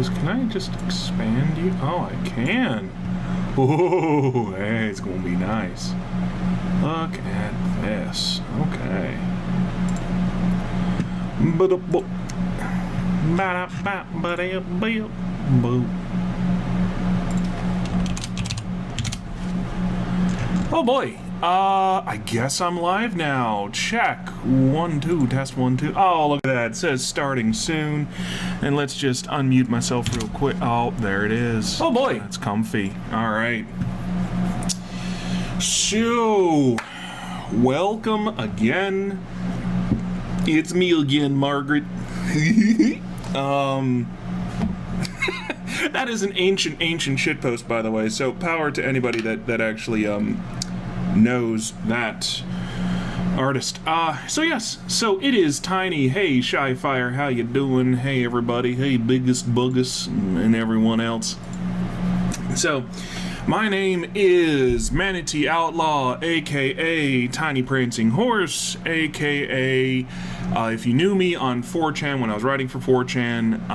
is, can I just expand you? Oh, I can. Oh, hey, it's gonna be nice. Look at this. Okay. Oh boy. I guess I'm live now. Check. 1, 2, test 1, 2. Oh, look at that. It says starting soon. And let's just unmute myself real quick. Oh, there it is. Oh boy. That's comfy. All right. So, welcome again. It's me again, Margaret. That is an ancient shitpost, by the way. So, power to anybody that actually, knows that artist. So yes, so it is Tiny. Hey, Shy Fire, how you doing? Hey, everybody. Hey, Biggest Buggus and everyone else. So, my name is Manatee Outlaw, aka Tiny Prancing Horse, aka if you knew me on 4chan when I was writing for 4chan,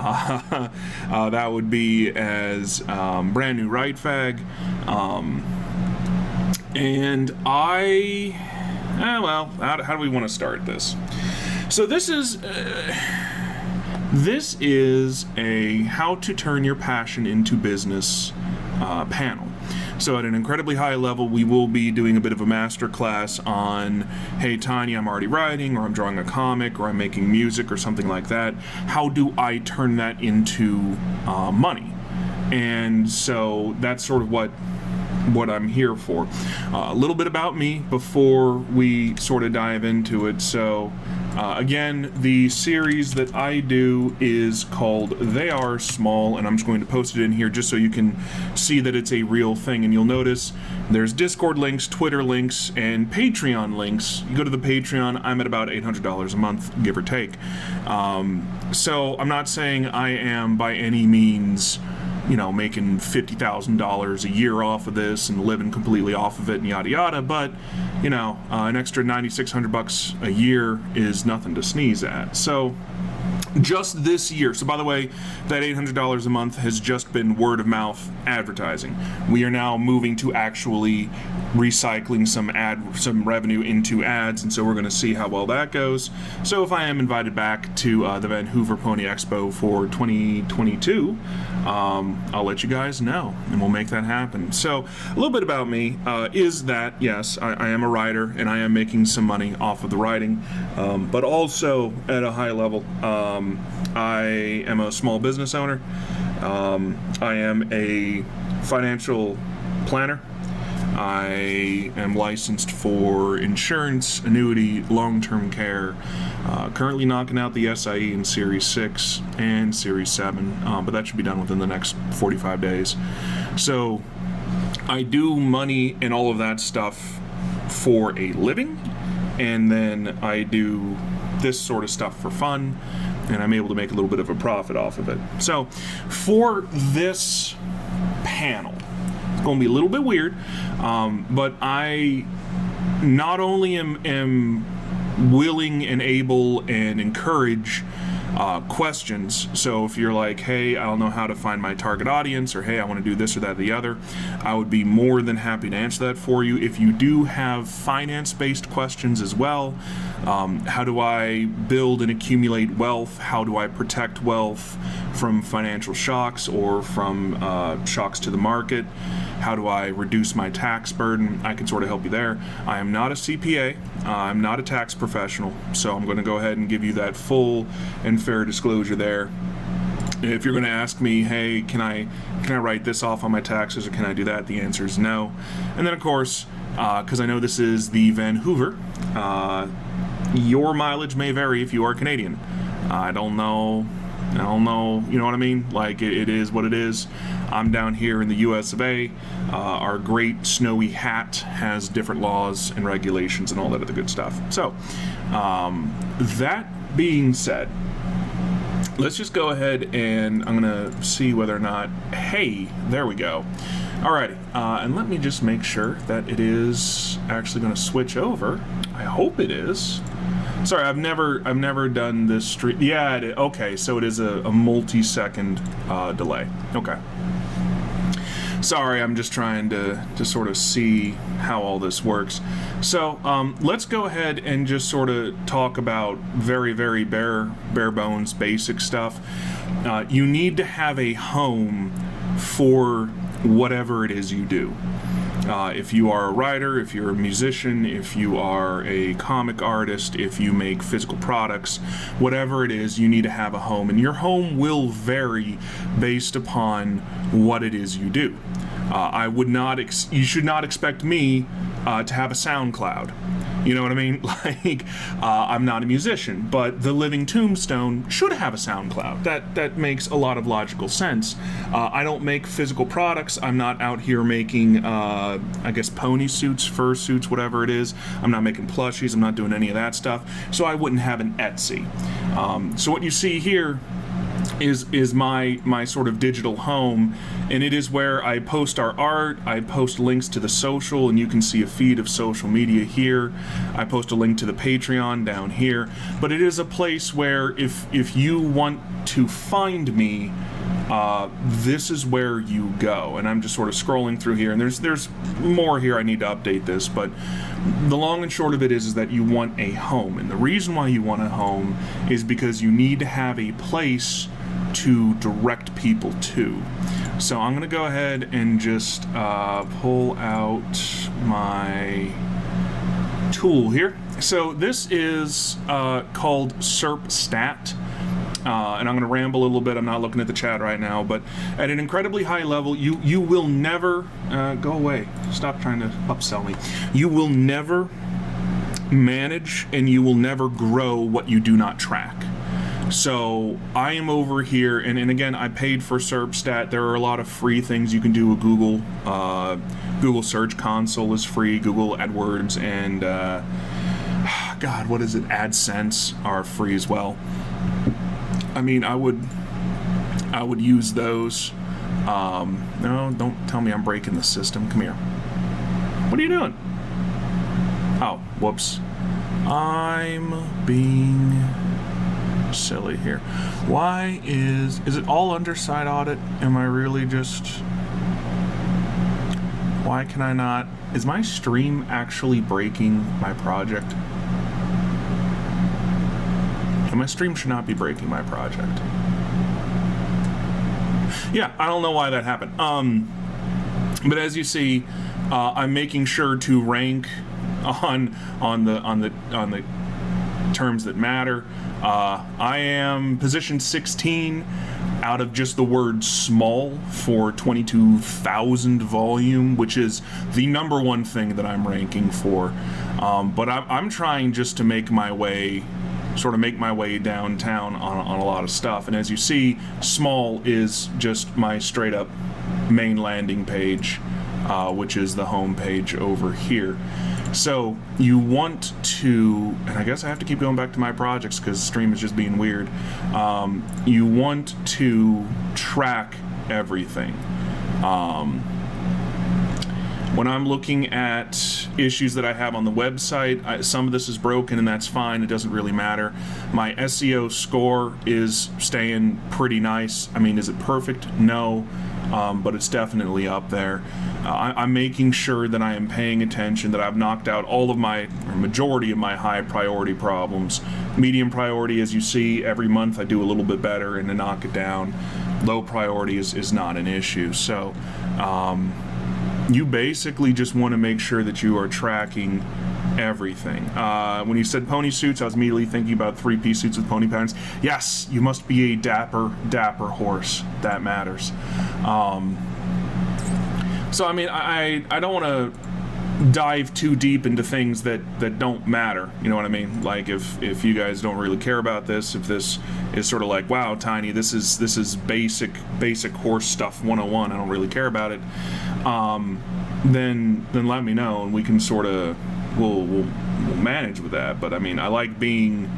that would be as Brand New Right Fag. And well, how do we want to start this? So this is a how to turn your passion into business panel. So at an incredibly high level, we will be doing a bit of a masterclass on, hey, Tiny, I'm already writing, or I'm drawing a comic, or I'm making music, or something like that. How do I turn that into money? And so that's sort of what I'm here for. A little bit about me before we sort of dive into it. So again, the series that I do is called They Are Small, and I'm just going to post it in here just so you can see that it's a real thing. And you'll notice there's Discord links, Twitter links, and Patreon links. You go to the Patreon, I'm at about $800 a month, give or take. So I'm not saying I am by any means, you know, making $50,000 a year off of this and living completely off of it and yada yada, but, you know, an extra $9,600 a year is nothing to sneeze at. So, just this year, so by the way, that $800 a month has just been word of mouth advertising. We are now moving to actually recycling some revenue into ads, and so we're going to see how well that goes. So if I am invited back to the Vancouver Pony Expo for 2022, I'll let you guys know, and we'll make that happen. So a little bit about me is that, yes, I am a writer, and I am making some money off of the writing, but also at a high level, I am a small business owner. I am a financial planner. I am licensed for insurance, annuity, long-term care, currently knocking out the SIE in Series 6 and Series 7, but that should be done within the next 45 days. So I do money and all of that stuff for a living, and then I do this sort of stuff for fun, and I'm able to make a little bit of a profit off of it. So for this panel, it's going to be a little bit weird, but I not only am willing and able and encourage questions. So if you're like, hey, I don't know how to find my target audience, or hey, I want to do this or that or the other, I would be more than happy to answer that for you. If you do have finance-based questions as well, how do I build and accumulate wealth? How do I protect wealth from financial shocks or from shocks to the market? How do I reduce my tax burden? I can sort of help you there. I am not a CPA. I'm not a tax professional, so I'm going to go ahead and give you that full and fair disclosure there. If you're going to ask me, hey, can I write this off on my taxes, or can I do that? The answer is no. And then, of course, because I know this is the Vancouver, your mileage may vary if you are Canadian. I don't know, you know what I mean? Like, it is what it is. I'm down here in the US of A. Our great snowy hat has different laws and regulations and all that other good stuff. So, that being said, let's just go ahead and I'm gonna see whether or not, hey, there we go. Alrighty, and let me just make sure that it is actually gonna switch over. I hope it is. Sorry, I've never done this stream. Yeah, okay, so it is a multi-second delay. Okay. Sorry, I'm just trying to sort of see how all this works. So let's go ahead and just sort of talk about very, very bare bones basic stuff. You need to have a home for whatever it is you do. If you are a writer, if you're a musician, if you are a comic artist, if you make physical products, whatever it is, you need to have a home. And your home will vary based upon what it is you do. You should not expect me to have a SoundCloud. You know what I mean? Like, I'm not a musician, but the Living Tombstone should have a SoundCloud. That makes a lot of logical sense. I don't make physical products. I'm not out here making, I guess, pony suits, fur suits, whatever it is. I'm not making plushies. I'm not doing any of that stuff. So I wouldn't have an Etsy. So what you see here is my sort of digital home, and it is where I post our art. I post links to the social, and you can see a feed of social media here. I post a link to the Patreon down here, but it is a place where if you want to find me, this is where you go. And I'm just sort of scrolling through here, and there's more here. I need to update this, but the long and short of it is that you want a home. And the reason why you want a home is because you need to have a place to direct people to. So I'm going to go ahead and just pull out my tool here. So this is called SERP-STAT. And I'm going to ramble a little bit. I'm not looking at the chat right now, but at an incredibly high level, you will never go away. Stop trying to upsell me. You will never manage and you will never grow what you do not track. So I am over here, and again, I paid for SERP-STAT. There are a lot of free things you can do with Google. Google Search Console is free. Google AdWords and God, what is it? AdSense are free as well. I mean, I would use those. No, don't tell me I'm breaking the system. Come here. What are you doing? Oh, whoops. I'm being silly here. Why is it all underside audit? Am I really just... Why can I not... Is my stream actually breaking my project? My stream should not be breaking my project. Yeah, I don't know why that happened. But as you see, I'm making sure to rank on the terms that matter. I am position 16 out of just the word small for 22,000 volume, which is the number one thing that I'm ranking for. But I'm trying just to make my way downtown on a lot of stuff. And as you see, small is just my straight up main landing page, which is the home page over here. So you want to, and I guess I have to keep going back to my projects because the stream is just being weird. You want to track everything. When I'm looking at issues that I have on the website, some of this is broken, and that's fine. It doesn't really matter. My SEO score is staying pretty nice. I mean, is it perfect? No, but it's definitely up there. I'm making sure that I am paying attention, that I've knocked out all of my, or majority of my high priority problems. Medium priority, as you see, every month I do a little bit better and to knock it down. Low priority is not an issue. So, you basically just want to make sure that you are tracking everything. When you said pony suits, I was immediately thinking about three-piece suits with pony patterns. Yes, you must be a dapper horse. That matters. So, I mean, I don't want to dive too deep into things that don't matter. You know what I mean? Like, if you guys don't really care about this, if this is sort of like, wow, Tiny, this is basic horse stuff 101, I don't really care about it, then let me know, and we can sort of we'll manage with that. But I mean, I like being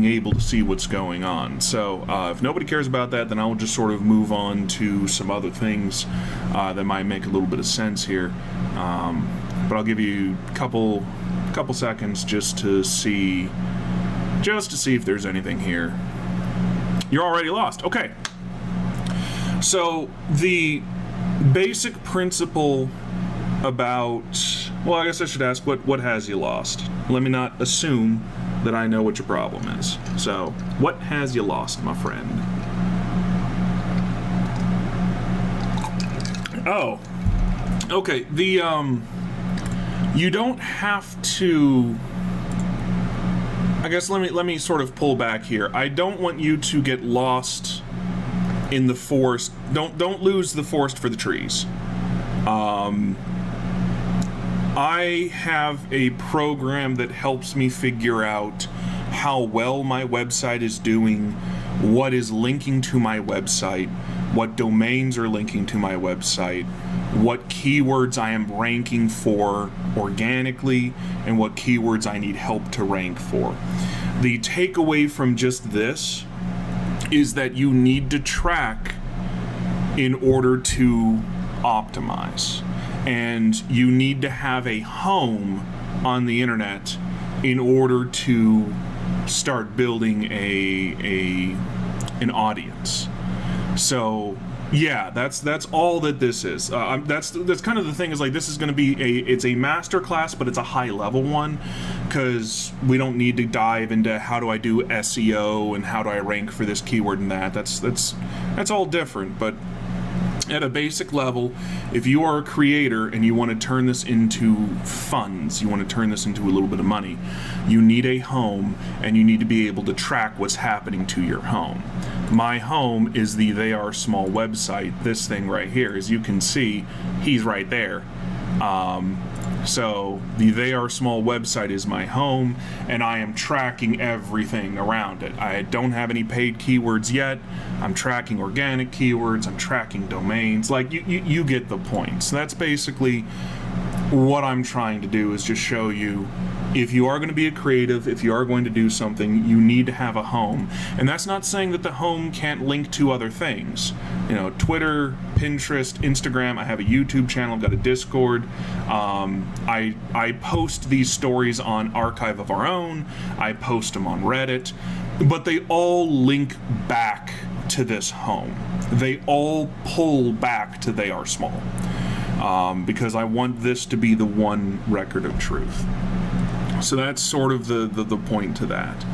able to see what's going on. So if nobody cares about that, then I'll just sort of move on to some other things that might make a little bit of sense here. But I'll give you a couple seconds just to see just to see if there's anything here. You're already lost. Okay. So the basic principle about, well, I guess I should ask, what has you lost? Let me not assume that I know what your problem is. So, what has you lost, my friend? Oh, okay. You don't have to. I guess let me sort of pull back here. I don't want you to get lost in the forest. Don't lose the forest for the trees. I have a program that helps me figure out how well my website is doing, what is linking to my website, what domains are linking to my website, what keywords I am ranking for organically, and what keywords I need help to rank for. The takeaway from just this is that you need to track in order to optimize. And you need to have a home on the internet in order to start building an audience. So yeah, that's all that this is. That's kind of the thing, is like, this is going to be it's a masterclass, but it's a high level one, because we don't need to dive into how do I do SEO and how do I rank for this keyword and that. That's all different. But at a basic level, if you are a creator and you want to turn this into funds, you want to turn this into a little bit of money, you need a home, and you need to be able to track what's happening to your home. My home is the They Are Small website. This thing right here, as you can see, he's right there. So the They Are Small website is my home, and I am tracking everything around it. I don't have any paid keywords yet. I'm tracking organic keywords. I'm tracking domains. Like, you get the point. So that's basically what I'm trying to do, is just show you, if you are going to be a creative, if you are going to do something, you need to have a home. And that's not saying that the home can't link to other things. You know, Twitter, Pinterest, Instagram. I have a YouTube channel, I've got a Discord. I post these stories on Archive of Our Own. I post them on Reddit. But they all link back to this home. They all pull back to They Are Small. Because I want this to be the one record of truth. So that's sort of the point to that.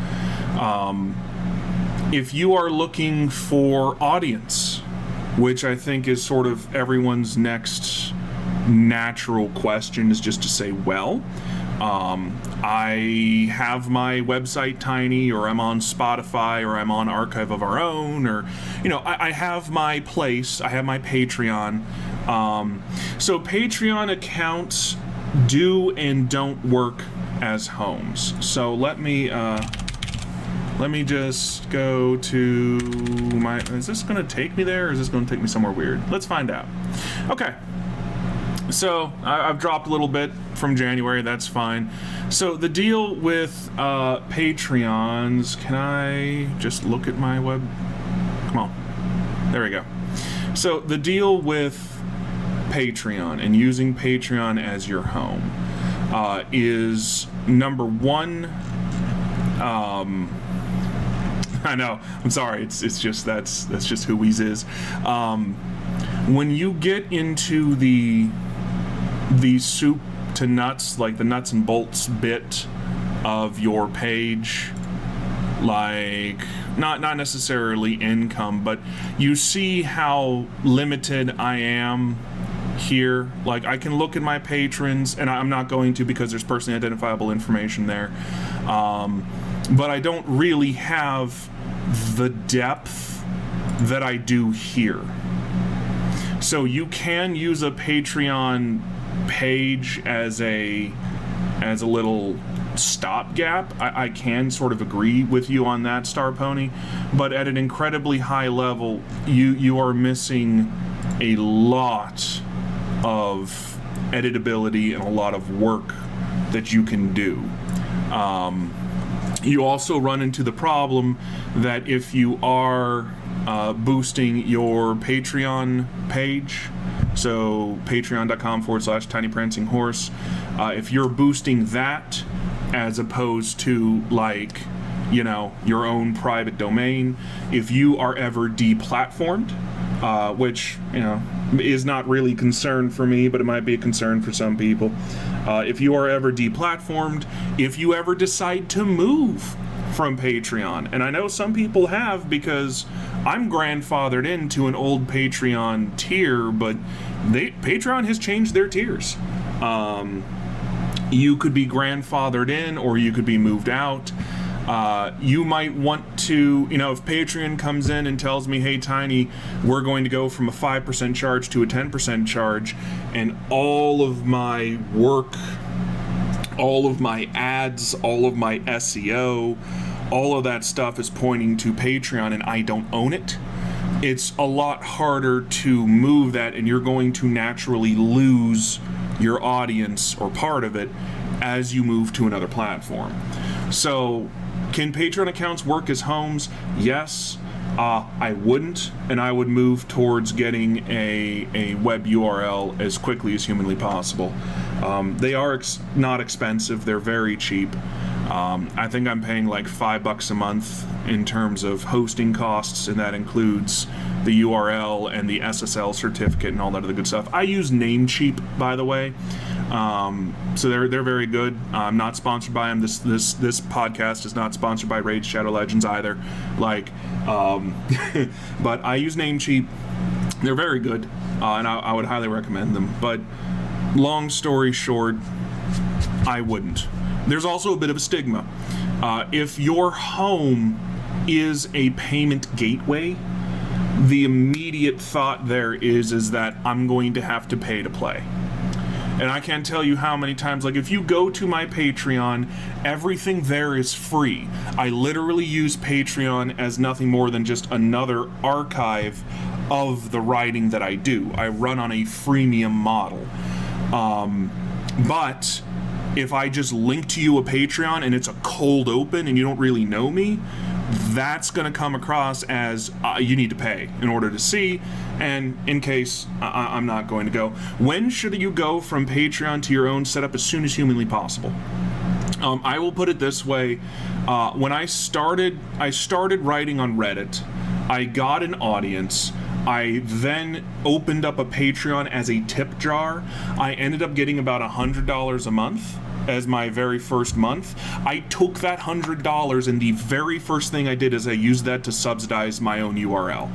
If you are looking for audience, which I think is sort of everyone's next natural question, is just to say, well, I have my website tiny, or I'm on Spotify, or I'm on Archive of Our Own, or, you know, I have my place, I have my Patreon. So Patreon accounts do and don't work as homes. So let me just go to my, is this going to take me there, or is this going to take me somewhere weird? Let's find out. Okay. So I've dropped a little bit from January, that's fine. So the deal with Patreons, can I just look at my web? Come on. There we go. So the deal with Patreon and using Patreon as your home is, number one, I know, I'm sorry, it's just that's just who Weez is. When you get into the soup to nuts, like the nuts and bolts bit of your page, like not necessarily income, but you see how limited I am here. Like, I can look at my patrons, and I'm not going to, because there's personally identifiable information there, but I don't really have the depth that I do here. So you can use a Patreon page as a little stopgap. I can sort of agree with you on that, Star Pony, but at an incredibly high level, you are missing a lot of editability and a lot of work that you can do. You also run into the problem that if you are boosting your Patreon page, so patreon.com/tinyprancing horse, if you're boosting that as opposed to, like, your own private domain. If you are ever deplatformed, which, is not really a concern for me, but it might be a concern for some people. If you are ever deplatformed, if you ever decide to move from Patreon, and I know some people have, because I'm grandfathered into an old Patreon tier, but Patreon has changed their tiers. You could be grandfathered in, or you could be moved out. You might want to, if Patreon comes in and tells me, hey, Tiny, we're going to go from a 5% charge to a 10% charge, and all of my work, all of my ads, all of my SEO, all of that stuff is pointing to Patreon and I don't own it, it's a lot harder to move that, and you're going to naturally lose your audience or part of it as you move to another platform. So, can Patreon accounts work as homes? Yes. I wouldn't, and I would move towards getting a web URL as quickly as humanly possible. They are not expensive. They're very cheap. I think I'm paying like $5 a month in terms of hosting costs, and that includes the URL and the SSL certificate and all that other good stuff. I use Namecheap, by the way. So they're very good. I'm not sponsored by them. This podcast is not sponsored by Raid Shadow Legends either. But I use Namecheap. They're very good, and I would highly recommend them. But long story short, I wouldn't. There's also a bit of a stigma. If your home is a payment gateway, the immediate thought there is that I'm going to have to pay to play. And I can't tell you how many times, if you go to my Patreon, everything there is free. I literally use Patreon as nothing more than just another archive of the writing that I do. I run on a freemium model. But if I just link to you a Patreon and it's a cold open and you don't really know me, that's going to come across as you need to pay in order to see, and in case I'm not going to go. When should you go from Patreon to your own setup? As soon as humanly possible. I will put it this way. When I started writing on Reddit, I got an audience. I then opened up a Patreon as a tip jar. I ended up getting about $100 a month as my very first month. I took that $100, and the very first thing I did is I used that to subsidize my own URL.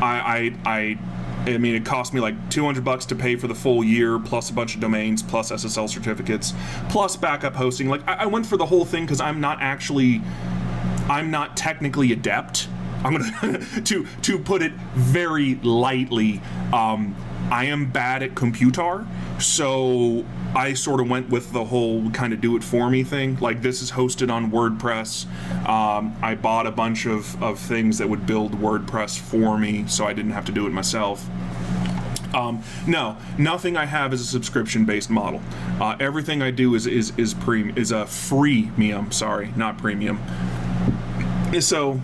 I mean, it cost me like $200 to pay for the full year, plus a bunch of domains, plus SSL certificates, plus backup hosting. I went for the whole thing because I'm not technically adept. I'm gonna to put it very lightly. I am bad at computer, so I sort of went with the whole kind of do it for me thing. This is hosted on WordPress. I bought a bunch of things that would build WordPress for me, so I didn't have to do it myself. No, nothing I have is a subscription-based model. Everything I do is a freemium. Sorry, not premium. So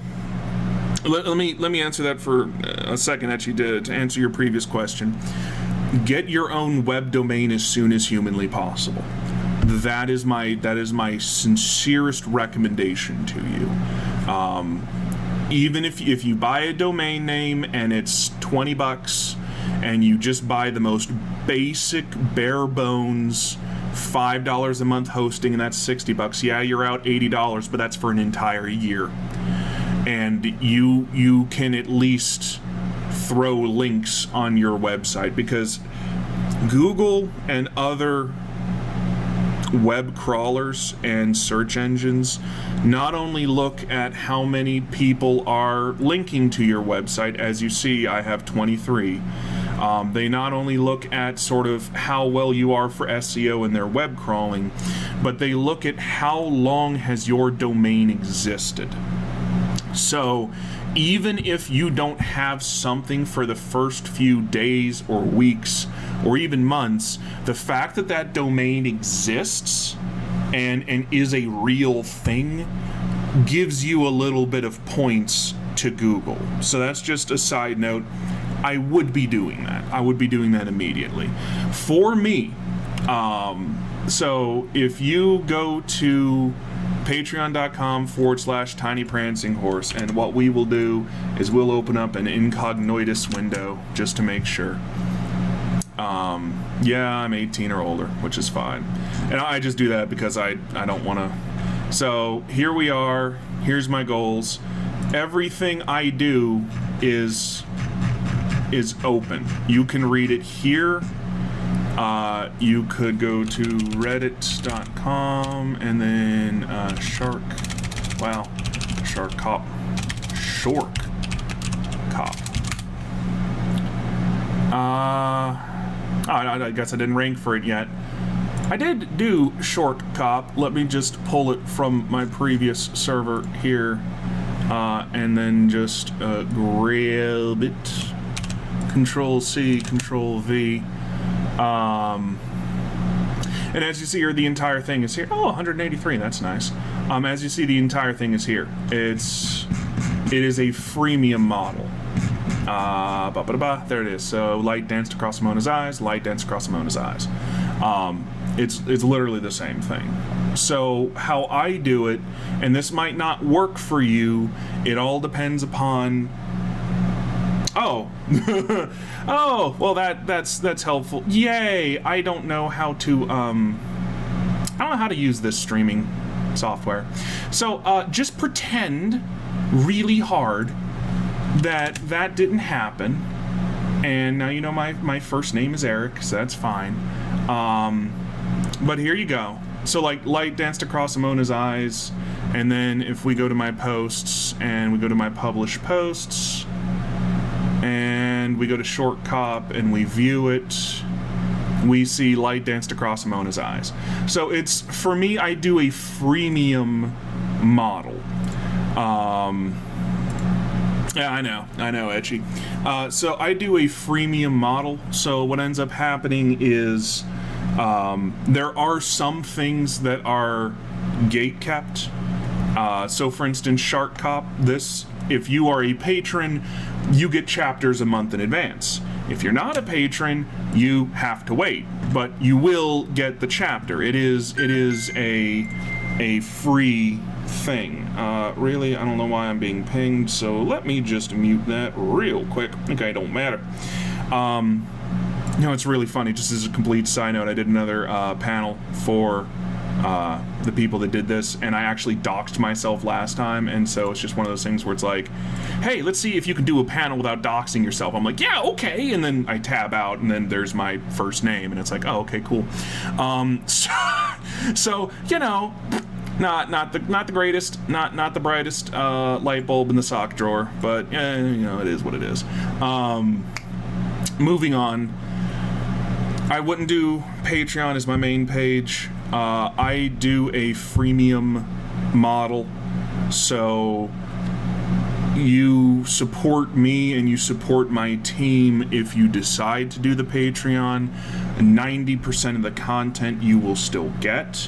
let me answer that for a second. Actually, to answer your previous question. Get your own web domain as soon as humanly possible. That is my sincerest recommendation to you. Even if you buy a domain name and it's $20 and you just buy the most basic, bare bones $5 a month hosting, and that's $60. Yeah, you're out $80, but that's for an entire year. And you can at least throw links on your website, because Google and other web crawlers and search engines not only look at how many people are linking to your website. As you see, I have 23. They not only look at sort of how well you are for SEO in their web crawling, but they look at how long has your domain existed. So even if you don't have something for the first few days or weeks or even months, the fact that that domain exists and is a real thing gives you a little bit of points to Google. So that's just a side note. I would be doing that. I would be doing that immediately. For me, so if you go to patreon.com/tinyprancing-horse, and what we will do is we'll open up an incognitus window just to make sure. Yeah, I'm 18 or older, which is fine. And I just do that because I don't want to. So here we are. Here's my goals. Everything I do is open. You can read it here. You could go to reddit.com and then Short Cop. I guess I didn't rank for it yet. I did do Short Cop. Let me just pull it from my previous server here, and then just grab it. Control C, Control V. And as you see here, the entire thing is here. Oh, 183, that's nice. As you see, the entire thing is here. It is a freemium model. There it is. So light danced across Mona's eyes, light danced across Mona's eyes. It's literally the same thing. So how I do it, and this might not work for you, it all depends upon. Oh, oh, well that's helpful. Yay! I don't know how to use this streaming software. So just pretend really hard that didn't happen, and now you know my first name is Eric, so that's fine. But here you go. So like light danced across Mona's eyes, and then if we go to my posts and we go to my published posts and we go to Short Cop and we view it, we see light danced across Mona's eyes. So it's, for me, I do a freemium model. Yeah, I know, etchy. So I do a freemium model. So what ends up happening is there are some things that are gate kept. So for instance, Shark Cop, if you are a patron, you get chapters a month in advance. If you're not a patron, you have to wait, but you will get the chapter. It is a free thing. Really, I don't know why I'm being pinged, so let me just mute that real quick. Okay, don't matter. You know, it's really funny, just as a complete side note, I did another panel for the people that did this, and I actually doxed myself last time, and so it's just one of those things where it's like, hey, let's see if you can do a panel without doxing yourself. I'm like, yeah, okay, and then I tab out, and then there's my first name, and it's like, oh, okay, cool. So you know, not the greatest, not the brightest light bulb in the sock drawer, but you know, it is what it is. Moving on, I wouldn't do Patreon as my main page. I do a freemium model, so you support me and you support my team if you decide to do the Patreon. 90% of the content you will still get.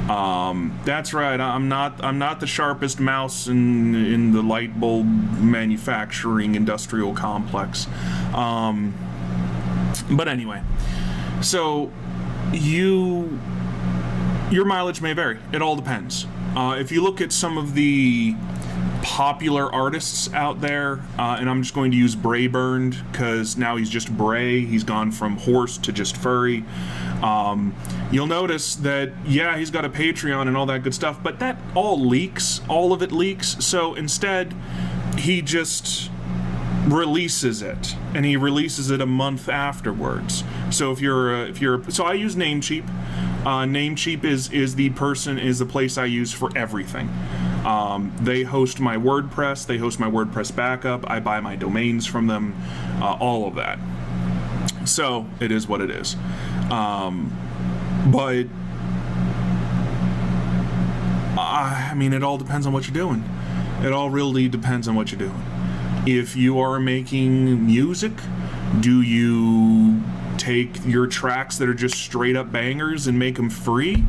That's right, I'm not the sharpest mouse in the light bulb manufacturing industrial complex. But anyway, so your mileage may vary. It all depends. If you look at some of the popular artists out there, and I'm just going to use Brayburned because now he's just Bray. He's gone from horse to just furry. You'll notice that, yeah, he's got a Patreon and all that good stuff, but that all leaks. All of it leaks. So instead, he just releases it, and he releases it a month afterwards. So if you're so I use Namecheap. Namecheap is the place I use for everything. They host my WordPress, they host my WordPress backup, I buy my domains from them, all of that. So it is what it is. But I mean, it all depends on what you're doing. It all really depends on what you're doing. If you are making music, do you take your tracks that are just straight up bangers and make them free,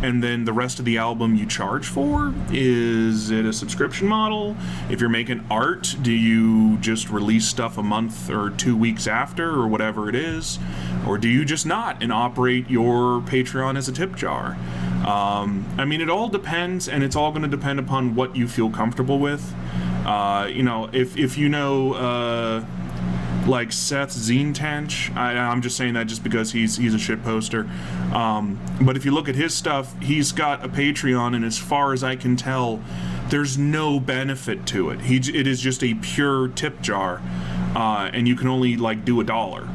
and then the rest of the album you charge for? Is it a subscription model? If you're making art, do you just release stuff a month or 2 weeks after, or whatever it is? Or do you just not and operate your Patreon as a tip jar? I mean, it all depends, and it's all going to depend upon what you feel comfortable with. You know, if you know, like Seth Zintanch, I'm just saying that just because he's a shit poster. But if you look at his stuff, he's got a Patreon, and as far as I can tell, there's no benefit to it. It is just a pure tip jar, and you can only like do $1.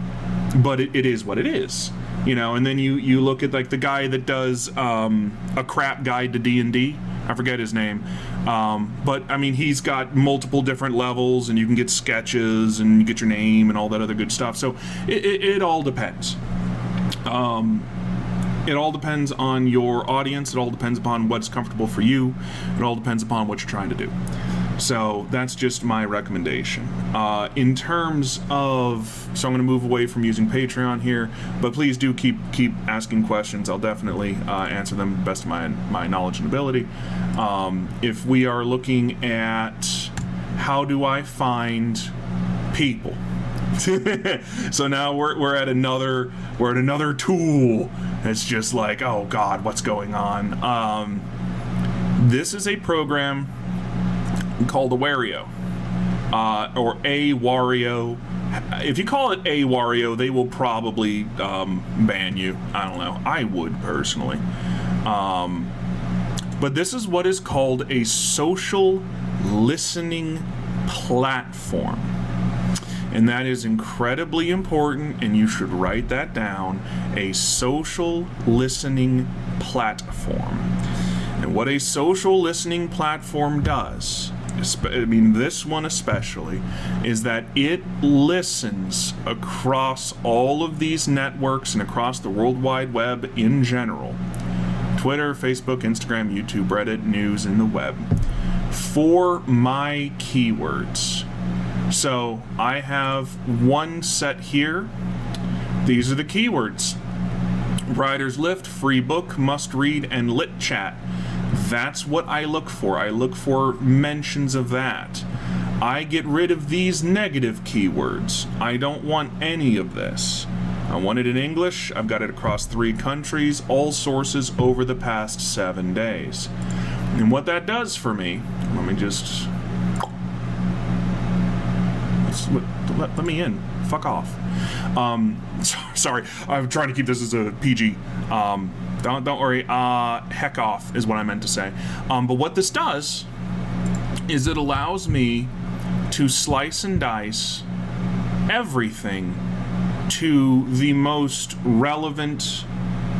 But it is what it is. You know, and then you look at like the guy that does a crap guide to D&D. I forget his name. But I mean, he's got multiple different levels, and you can get sketches and you get your name and all that other good stuff. So it all depends. It all depends on your audience. It all depends upon what's comfortable for you. It all depends upon what you're trying to do. So that's just my recommendation. In terms of, so I'm going to move away from using Patreon here, but please do keep asking questions. I'll definitely answer them to the best of my knowledge and ability. If we are looking at how do I find people, so now we're at another tool. It's just like, oh God, what's going on? This is a program called Awario, or Awario. If you call it Awario, they will probably ban you. I don't know. I would personally. But this is what is called a social listening platform. And that is incredibly important, and you should write that down. A social listening platform. And what a social listening platform does, I mean this one especially, is that it listens across all of these networks and across the World Wide Web in general. Twitter, Facebook, Instagram, YouTube, Reddit, news, and the web. For my keywords. So I have one set here. These are the keywords. Writer's Lift, free book, must read, and lit chat. That's what I look for. I look for mentions of that. I get rid of these negative keywords. I don't want any of this. I want it in English. I've got it across 3 countries, all sources over the past 7 days. And what that does for me, let me just... Let me in. Fuck off. Sorry, I'm trying to keep this as a PG. Don't worry. Heck off is what I meant to say. But what this does is it allows me to slice and dice everything to the most relevant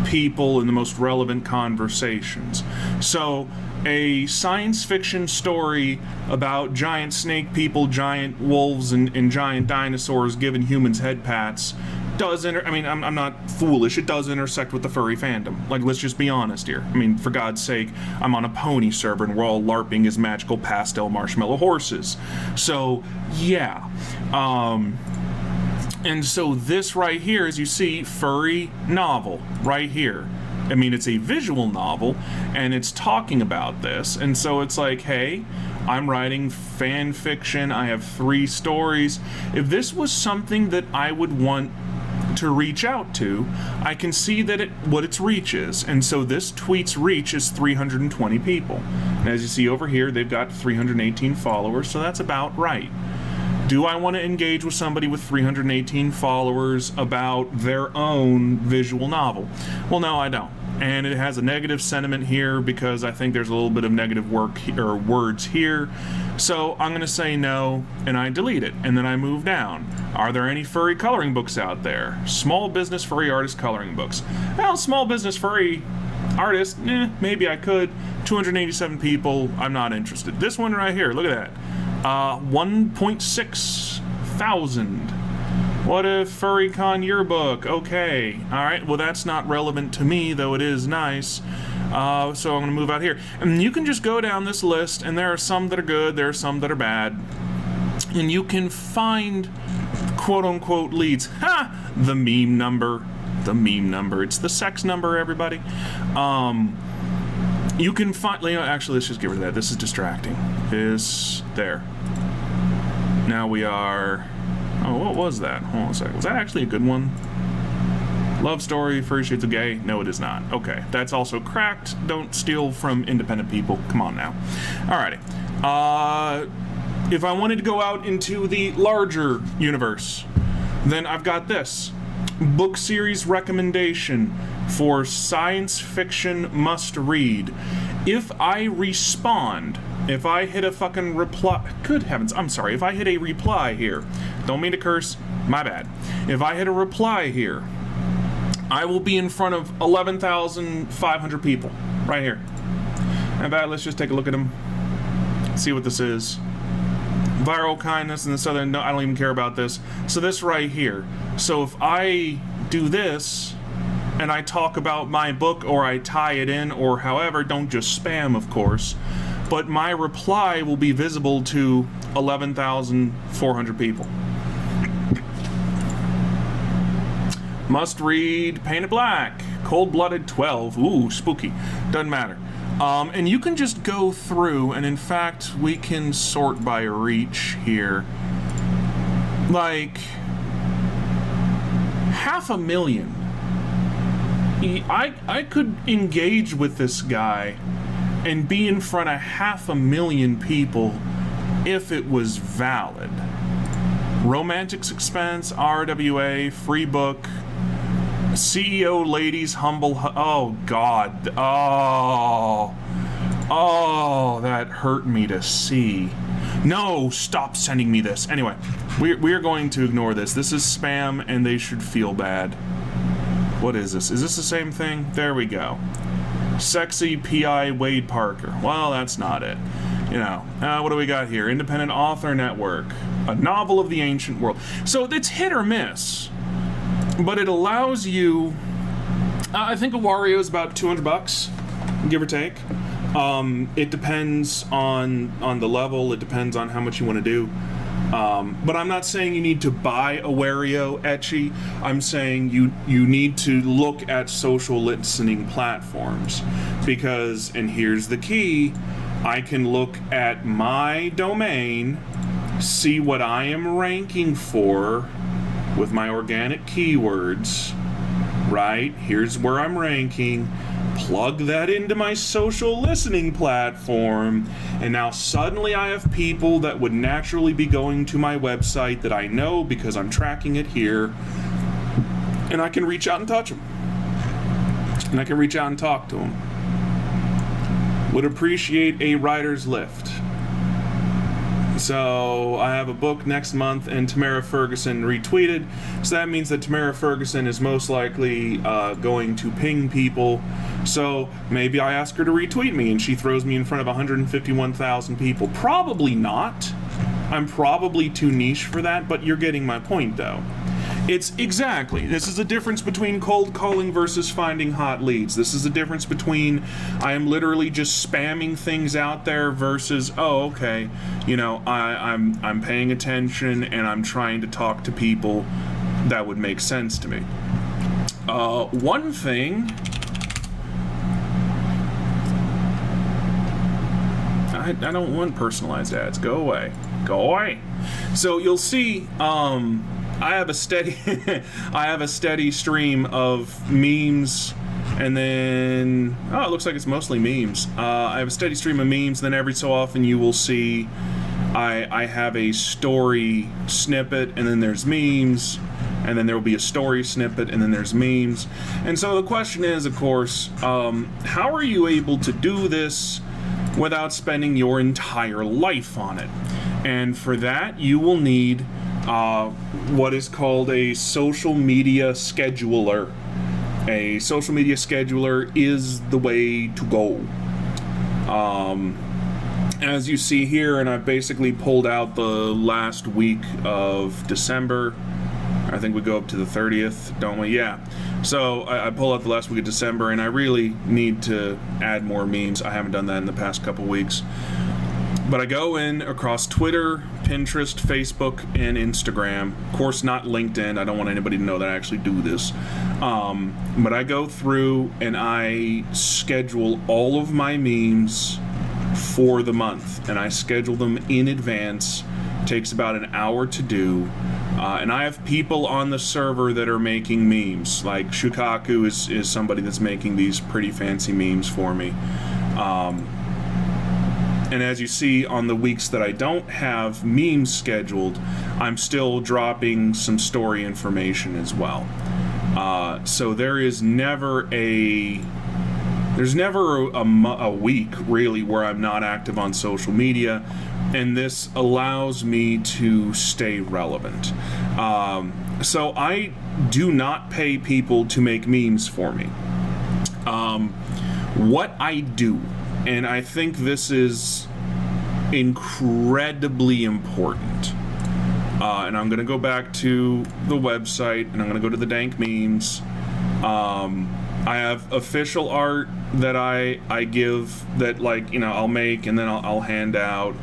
people in the most relevant conversations. So a science fiction story about giant snake people, giant wolves, and giant dinosaurs giving humans head pats does I'm not foolish, it does intersect with the furry fandom. Like, let's just be honest here. I mean, for God's sake, I'm on a pony server and we're all LARPing as magical pastel marshmallow horses. So, yeah. And so this right here, as you see, furry novel right here. I mean, it's a visual novel, and it's talking about this. And so it's like, hey, I'm writing fan fiction. I have 3 stories. If this was something that I would want to reach out to, I can see that what its reach is. And so this tweet's reach is 320 people. And as you see over here, they've got 318 followers, so that's about right. Do I want to engage with somebody with 318 followers about their own visual novel? Well, no, I don't. And it has a negative sentiment here because I think there's a little bit of negative words here. So I'm going to say no, and I delete it, and then I move down. Are there any furry coloring books out there? Small business furry artist coloring books. Well, small business furry artist, maybe I could. 287 people, I'm not interested. This one right here, look at that. 1.6 thousand. What if FurryCon yearbook? Okay. Alright, well that's not relevant to me, though it is nice. So I'm going to move out here. And you can just go down this list, and there are some that are good, there are some that are bad. And you can find quote-unquote leads. Ha! The meme number. The meme number. It's the sex number, everybody. You can find... actually, let's just get rid of that. This is distracting. There. Now we are... Oh, what was that? Hold on a second. Was that actually a good one? Love story, 50 Shades of Gay? No, it is not. Okay. That's also cracked. Don't steal from independent people. Come on now. Alrighty. If I wanted to go out into the larger universe, then I've got this. Book series recommendation for science fiction must read. If I respond, if I hit a fucking reply, good heavens, I'm sorry, if I hit a reply here, don't mean to curse, my bad. If I hit a reply here, I will be in front of 11,500 people right here. In fact, let's just take a look at them, see what this is. Viral kindness and this other, no, I don't even care about this. So this right here. So if I do this and I talk about my book or I tie it in or however, don't just spam, of course, but my reply will be visible to 11,400 people. Must read Painted Black, Cold-Blooded 12. Ooh, spooky. Doesn't matter. And you can just go through, and in fact, we can sort by reach here. Like, 500,000. I could engage with this guy and be in front of 500,000 people if it was valid. Romantics expense, RWA, free book, CEO ladies, humble, oh God, oh, that hurt me to see. No, stop sending me this. Anyway, we're going to ignore this. This is spam and they should feel bad. What is this? Is this the same thing? There we go. Sexy PI Wade Parker. Well, that's not it. You know, what do we got here? Independent Author Network. A novel of the ancient world. So it's hit or miss. But it allows you, I think a Wario is about $200, give or take. It depends on the level. It depends on how much you want to do. But I'm not saying you need to buy a Wario etchy. I'm saying you need to look at social listening platforms. Because, and here's the key, I can look at my domain, see what I am ranking for with my organic keywords, right? Here's where I'm ranking. Plug that into my social listening platform, and now suddenly I have people that would naturally be going to my website that I know because I'm tracking it here, and I can reach out and touch them. And I can reach out and talk to them. Would appreciate a writer's lift. So I have a book next month, and Tamara Ferguson retweeted. So that means that Tamara Ferguson is most likely going to ping people. So maybe I ask her to retweet me, and she throws me in front of 151,000 people. Probably not. I'm probably too niche for that, but you're getting my point, though. It's exactly. This is the difference between cold calling versus finding hot leads. This is the difference between I am literally just spamming things out there versus, oh, okay, you know, I'm paying attention and I'm trying to talk to people that would make sense to me. One thing, I don't want personalized ads. Go away. Go away. So you'll see, I have a steady stream of memes, and then it looks like it's mostly memes. I have a steady stream of memes. Then every so often you will see I have a story snippet, and then there's memes, and then there will be a story snippet, and then there's memes. And so the question is, of course, how are you able to do this without spending your entire life on it? And for that, you will need what is called a social media scheduler. A social media scheduler is the way to go. As you see here, and I've basically pulled out the last week of December. I think we go up to the 30th, don't we? Yeah. So I pull out the last week of December, and I really need to add more memes. I haven't done that in the past couple weeks. But I go in across Twitter, Pinterest, Facebook, and Instagram. Of course, not LinkedIn. I don't want anybody to know that I actually do this. But I go through and I schedule all of my memes for the month. And I schedule them in advance. It takes about an hour to do. And I have people on the server that are making memes. Like Shukaku is somebody that's making these pretty fancy memes for me. And as you see on the weeks that I don't have memes scheduled, I'm still dropping some story information as well. So there's never a week really where I'm not active on social media, and this allows me to stay relevant. So I do not pay people to make memes for me. What I do, and I think this is incredibly important, and I'm going to go back to the website, and I'm going to go to the dank memes. I have official art that I give that, like, I'll make and then I'll hand out.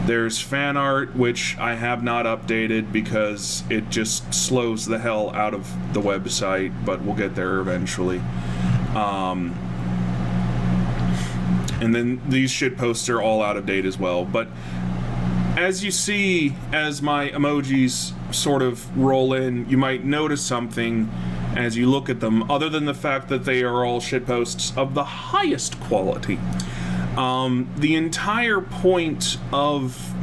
There's fan art, which I have not updated because it just slows the hell out of the website, but we'll get there eventually. And then these shit posts are all out of date as well. But as you see, as my emojis sort of roll in, you might notice something as you look at them, other than the fact that they are all shit posts of the highest quality. The entire point of...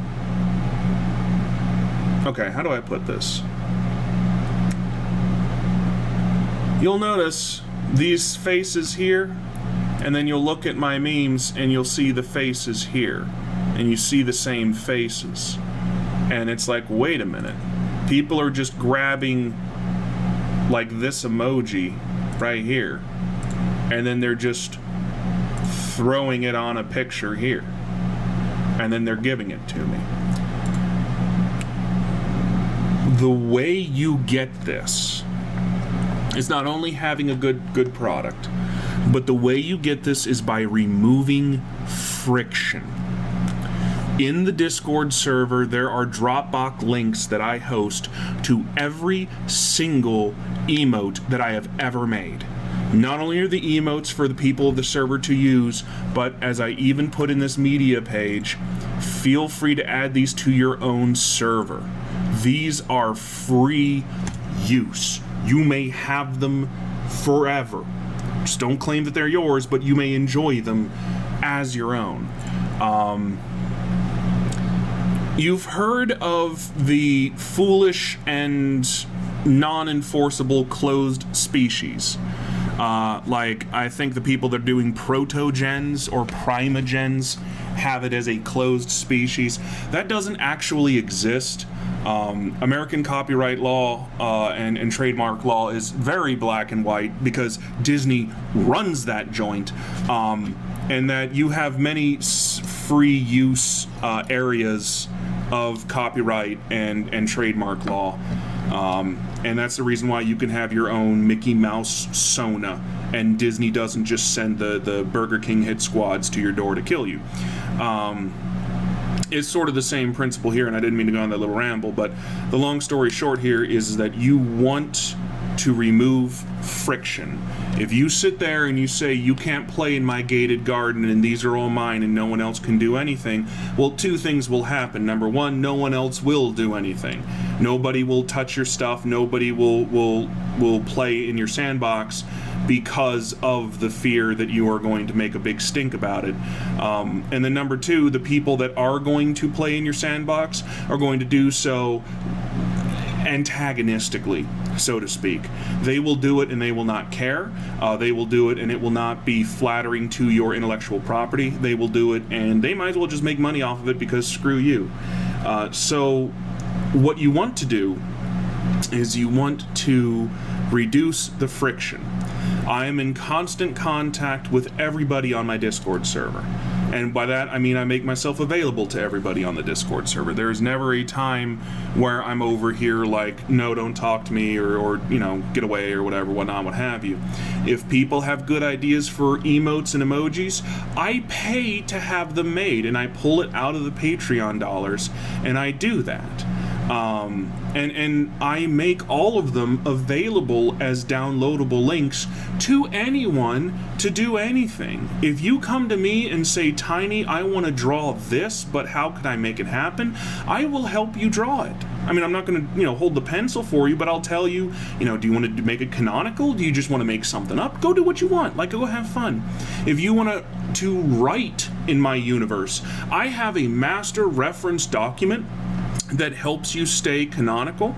Okay, how do I put this? You'll notice these faces here, and then you'll look at my memes and you'll see the faces here, and you see the same faces, and it's like, wait a minute, people are just grabbing like this emoji right here, and then they're just throwing it on a picture here, and then they're giving it to me. The way you get this is not only having a good product, but the way you get this is by removing friction. In the Discord server, there are Dropbox links that I host to every single emote that I have ever made. Not only are the emotes for the people of the server to use, but as I even put in this media page, feel free to add these to your own server. These are free use. You may have them forever. Just don't claim that they're yours, but you may enjoy them as your own. You've heard of the foolish and non-enforceable closed species. Like, I think the people that are doing protogens or primogens have it as a closed species. That doesn't actually exist. American copyright law and trademark law is very black and white because Disney runs that joint, and that you have many free use areas of copyright and trademark law. And that's the reason why you can have your own Mickey Mouse Sona, and Disney doesn't just send the Burger King hit squads to your door to kill you. It's sort of the same principle here, and I didn't mean to go on that little ramble, but the long story short here is that you want to remove friction. If you sit there and you say, you can't play in my gated garden and these are all mine and no one else can do anything, well, two things will happen. Number one, no one else will do anything. Nobody will touch your stuff. Nobody will play in your sandbox because of the fear that you are going to make a big stink about it. And then number two, the people that are going to play in your sandbox are going to do so antagonistically, so to speak. They will do it and they will not care. They will do it and it will not be flattering to your intellectual property. They will do it and they might as well just make money off of it because screw you. So what you want to do is you want to reduce the friction. I am in constant contact with everybody on my Discord server. And by that, I mean I make myself available to everybody on the Discord server. There is never a time where I'm over here like, no, don't talk to me, or you know, get away, or whatever, whatnot, what have you. If people have good ideas for emotes and emojis, I pay to have them made, and I pull it out of the Patreon dollars, and I do that. And I make all of them available as downloadable links to anyone to do anything. If you come to me and say, Tiny, I want to draw this, but how can I make it happen? I will help you draw it. I mean, I'm not going to, hold the pencil for you, but I'll tell you, do you want to make it canonical? Do you just want to make something up? Go do what you want. Like, go have fun. If you want to write in my universe, I have a master reference document that helps you stay canonical,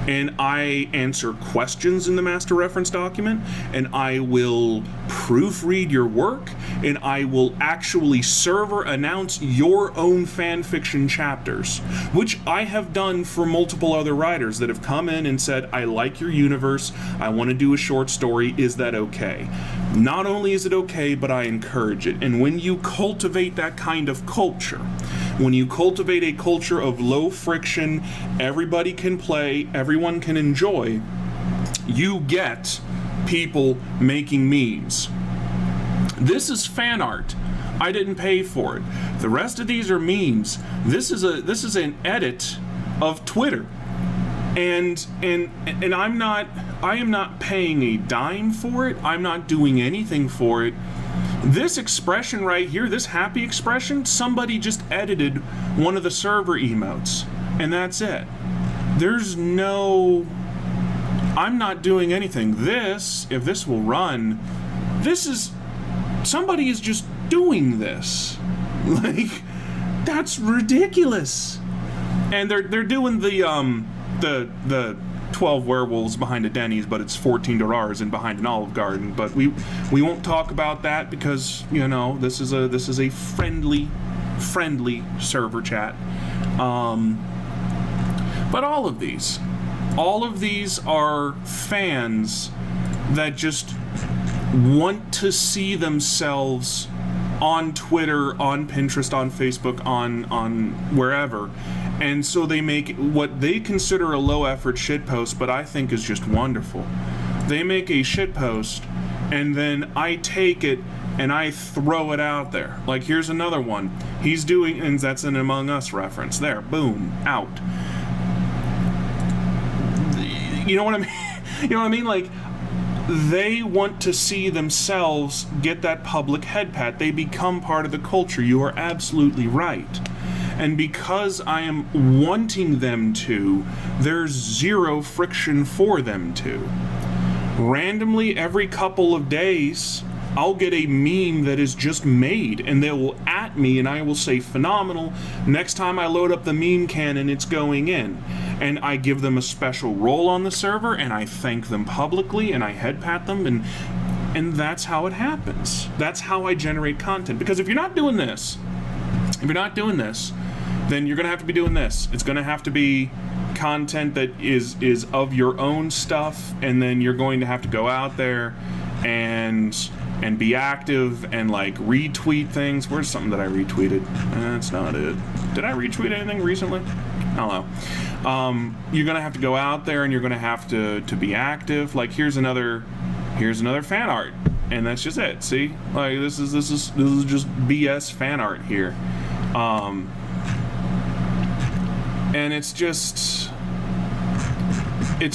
and I answer questions in the master reference document, and I will proofread your work, and I will actually server announce your own fan fiction chapters, which I have done for multiple other writers that have come in and said, I like your universe, I want to do a short story, is that okay? Not only is it okay, but I encourage it. And when you cultivate that kind of culture, when you cultivate a culture of low friction, everybody can play, everyone can enjoy, you get people making memes. This is fan art. I didn't pay for it. The rest of these are memes. This is an edit of Twitter. And I am not paying a dime for it. I'm not doing anything for it. This expression right here, this happy expression, somebody just edited one of the server emotes, and that's it. I'm not doing anything. This, if this will run, somebody is just doing this. Like, that's ridiculous. And they're doing the 12 werewolves behind a Denny's, but it's 14 Dorars and behind an Olive Garden. But we won't talk about that because this is a friendly server chat. But all of these are fans that just want to see themselves on Twitter, on Pinterest, on Facebook, on wherever. And so they make what they consider a low-effort shitpost, but I think is just wonderful. They make a shitpost, and then I take it and I throw it out there. Like, here's another one. He's doing, and that's an Among Us reference. There, boom, out. You know what I mean? You know what I mean? Like, they want to see themselves get that public head pat. They become part of the culture. You are absolutely right. And because I am wanting them to, there's zero friction for them to. Randomly, every couple of days, I'll get a meme that is just made, and they will at me, and I will say, phenomenal. Next time I load up the meme cannon, it's going in. And I give them a special role on the server, and I thank them publicly, and I head pat them, and that's how it happens. That's how I generate content. Because if you're not doing this, then you're going to have to be doing this. It's going to have to be content that is of your own stuff, and then you're going to have to go out there and be active and like retweet things. Where's something that I retweeted? That's not it. Did I retweet anything recently? I don't know. You're going to have to go out there and you're going to have to be active. Like, here's another fan art, and that's just it. See? Like, this is just BS fan art here. And it's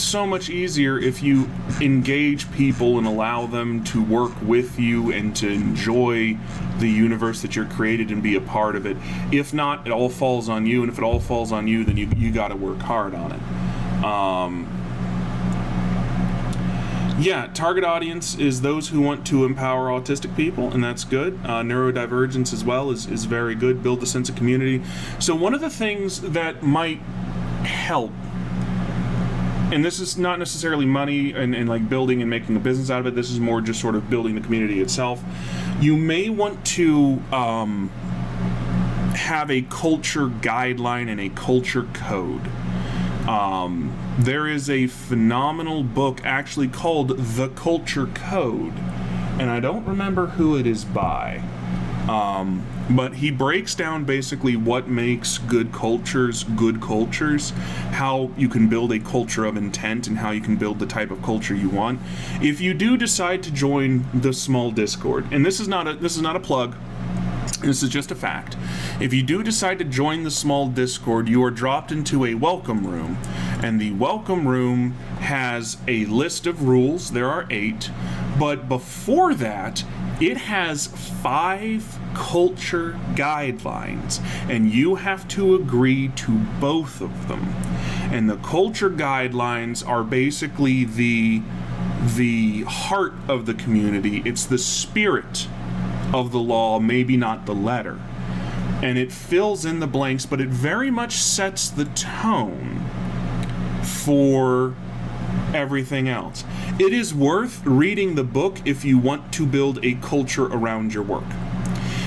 so much easier if you engage people and allow them to work with you and to enjoy the universe that you're created and be a part of it. If not, it all falls on you, and if it all falls on you, then you got to work hard on it. Yeah, target audience is those who want to empower autistic people, and that's good. Neurodivergence as well is very good. Build a sense of community. So one of the things that might help, and this is not necessarily money and like building and making a business out of it, this is more just sort of building the community itself. You may want to have a culture guideline and a culture code. There is a phenomenal book actually called The Culture Code, and I don't remember who it is by. But he breaks down basically what makes good cultures, how you can build a culture of intent, and how you can build the type of culture you want. If you do decide to join the small Discord, and this is not a plug, this is just a fact. If you do decide to join the small Discord, you are dropped into a welcome room, and the welcome room has a list of rules. There are 8, but before that, it has 5 culture guidelines, and you have to agree to both of them. And the culture guidelines are basically the heart of the community. It's the spirit of the law, maybe not the letter. And it fills in the blanks, but it very much sets the tone for everything else. It is worth reading the book if you want to build a culture around your work.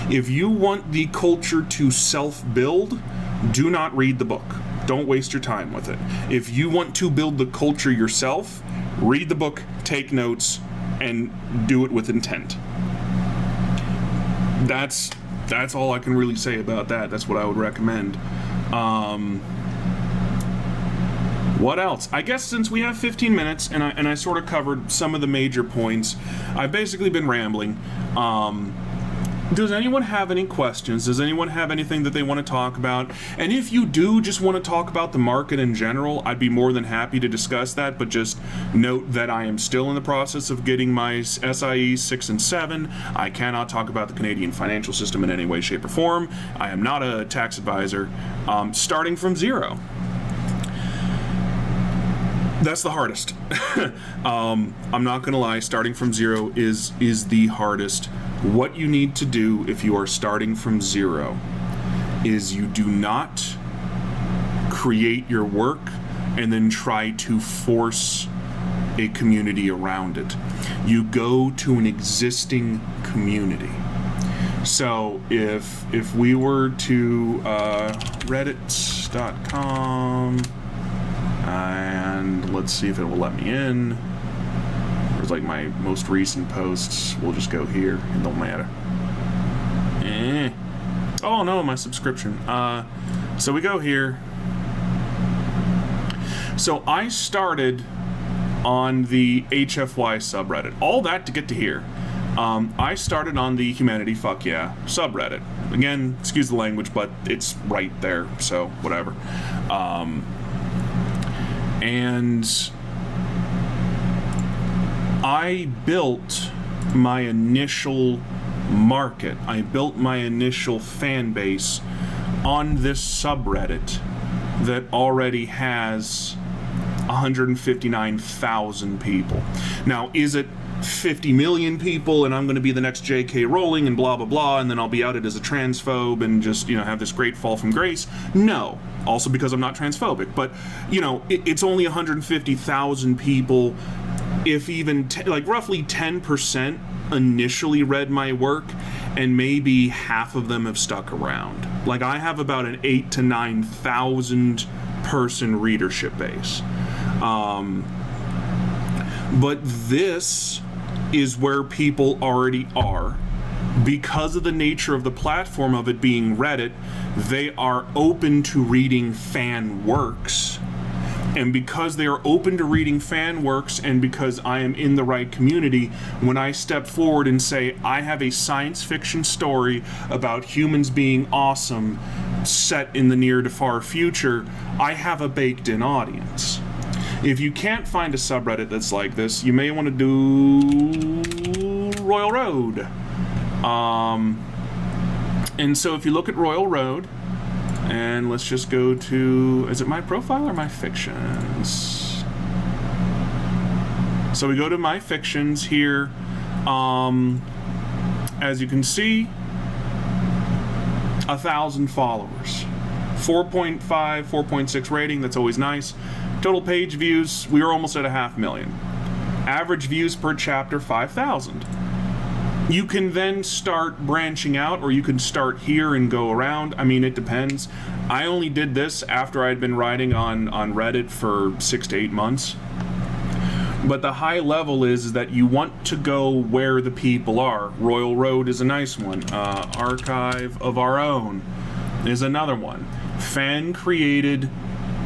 If you want the culture to self-build, do not read the book. Don't waste your time with it. If you want to build the culture yourself, read the book, take notes, and do it with intent. That's all I can really say about that. That's what I would recommend. What else? I guess since we have 15 minutes and I sort of covered some of the major points, I've basically been rambling. Does anyone have any questions? Does anyone have anything that they want to talk about? And if you do just want to talk about the market in general, I'd be more than happy to discuss that, but just note that I am still in the process of getting my SIE 6 and 7. I cannot talk about the Canadian financial system in any way, shape, or form. I am not a tax advisor. Starting from zero. That's the hardest. I'm not gonna lie, starting from zero is the hardest. What you need to do if you are starting from zero is you do not create your work and then try to force a community around it. You go to an existing community. So if we were to reddit.com, and let's see if it will let me in. There's like my most recent posts. We'll just go here. It don't matter. Oh no, my subscription. So we go here. So I started on the HFY subreddit. All that to get to here. I started on the Humanity Fuck Yeah subreddit. Again, excuse the language, but it's right there, so whatever. And I built my initial market. I built my initial fan base on this subreddit that already has 159,000 people. Now, is it 50 million people and I'm going to be the next J.K. Rowling and blah, blah, blah, and then I'll be outed as a transphobe and just, have this great fall from grace? No. Also because I'm not transphobic. But, it's only 150,000 people. If even, roughly 10% initially read my work, and maybe half of them have stuck around. I have about an 8,000 to 9,000 person readership base. But this is where people already are. Because of the nature of the platform of it being Reddit, they are open to reading fan works. And because they are open to reading fan works, and because I am in the right community, when I step forward and say, I have a science fiction story about humans being awesome set in the near to far future, I have a baked-in audience. If you can't find a subreddit that's like this, you may want to do Royal Road. And so if you look at Royal Road, and let's just go to, is it my profile or my fictions? So we go to my fictions here. As you can see, 1,000 followers. 4.5, 4.6 rating, that's always nice. Total page views, we are almost at 500,000. Average views per chapter, 5,000. You can then start branching out, or you can start here and go around. I mean, it depends. I only did this after I'd been writing on Reddit for 6 to 8 months. But the high level is that you want to go where the people are. Royal Road is a nice one. Archive of Our Own is another one. Fan-created,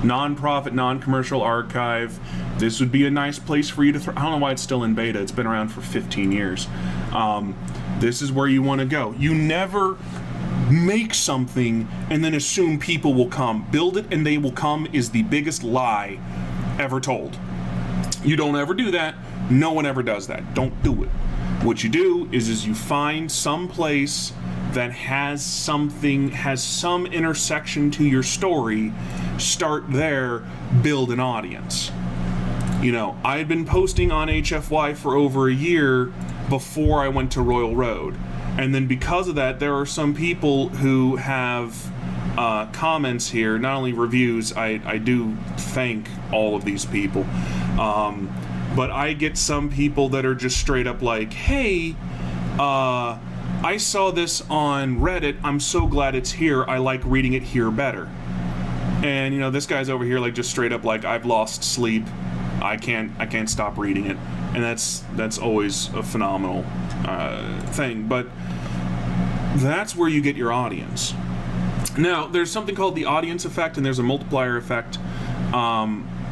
non-profit, non-commercial archive. This would be a nice place for you to I don't know why it's still in beta. It's been around for 15 years. This is where you want to go. You never make something and then assume people will come. Build it and they will come is the biggest lie ever told. You don't ever do that. No one ever does that. Don't do it. What you do is you find some place that has something, has some intersection to your story. Start there, build an audience. You know, I had been posting on HFY for over a year before I went to Royal Road. And then because of that, there are some people who have comments here, not only reviews. I do thank all of these people. But I get some people that are just straight up like, hey, I saw this on Reddit. I'm so glad it's here. I like reading it here better. And, you know, this guy's over here like just straight up like, I've lost sleep. I can't stop reading it. And that's always a phenomenal thing. But that's where you get your audience. Now, there's something called the audience effect, and there's a multiplier effect,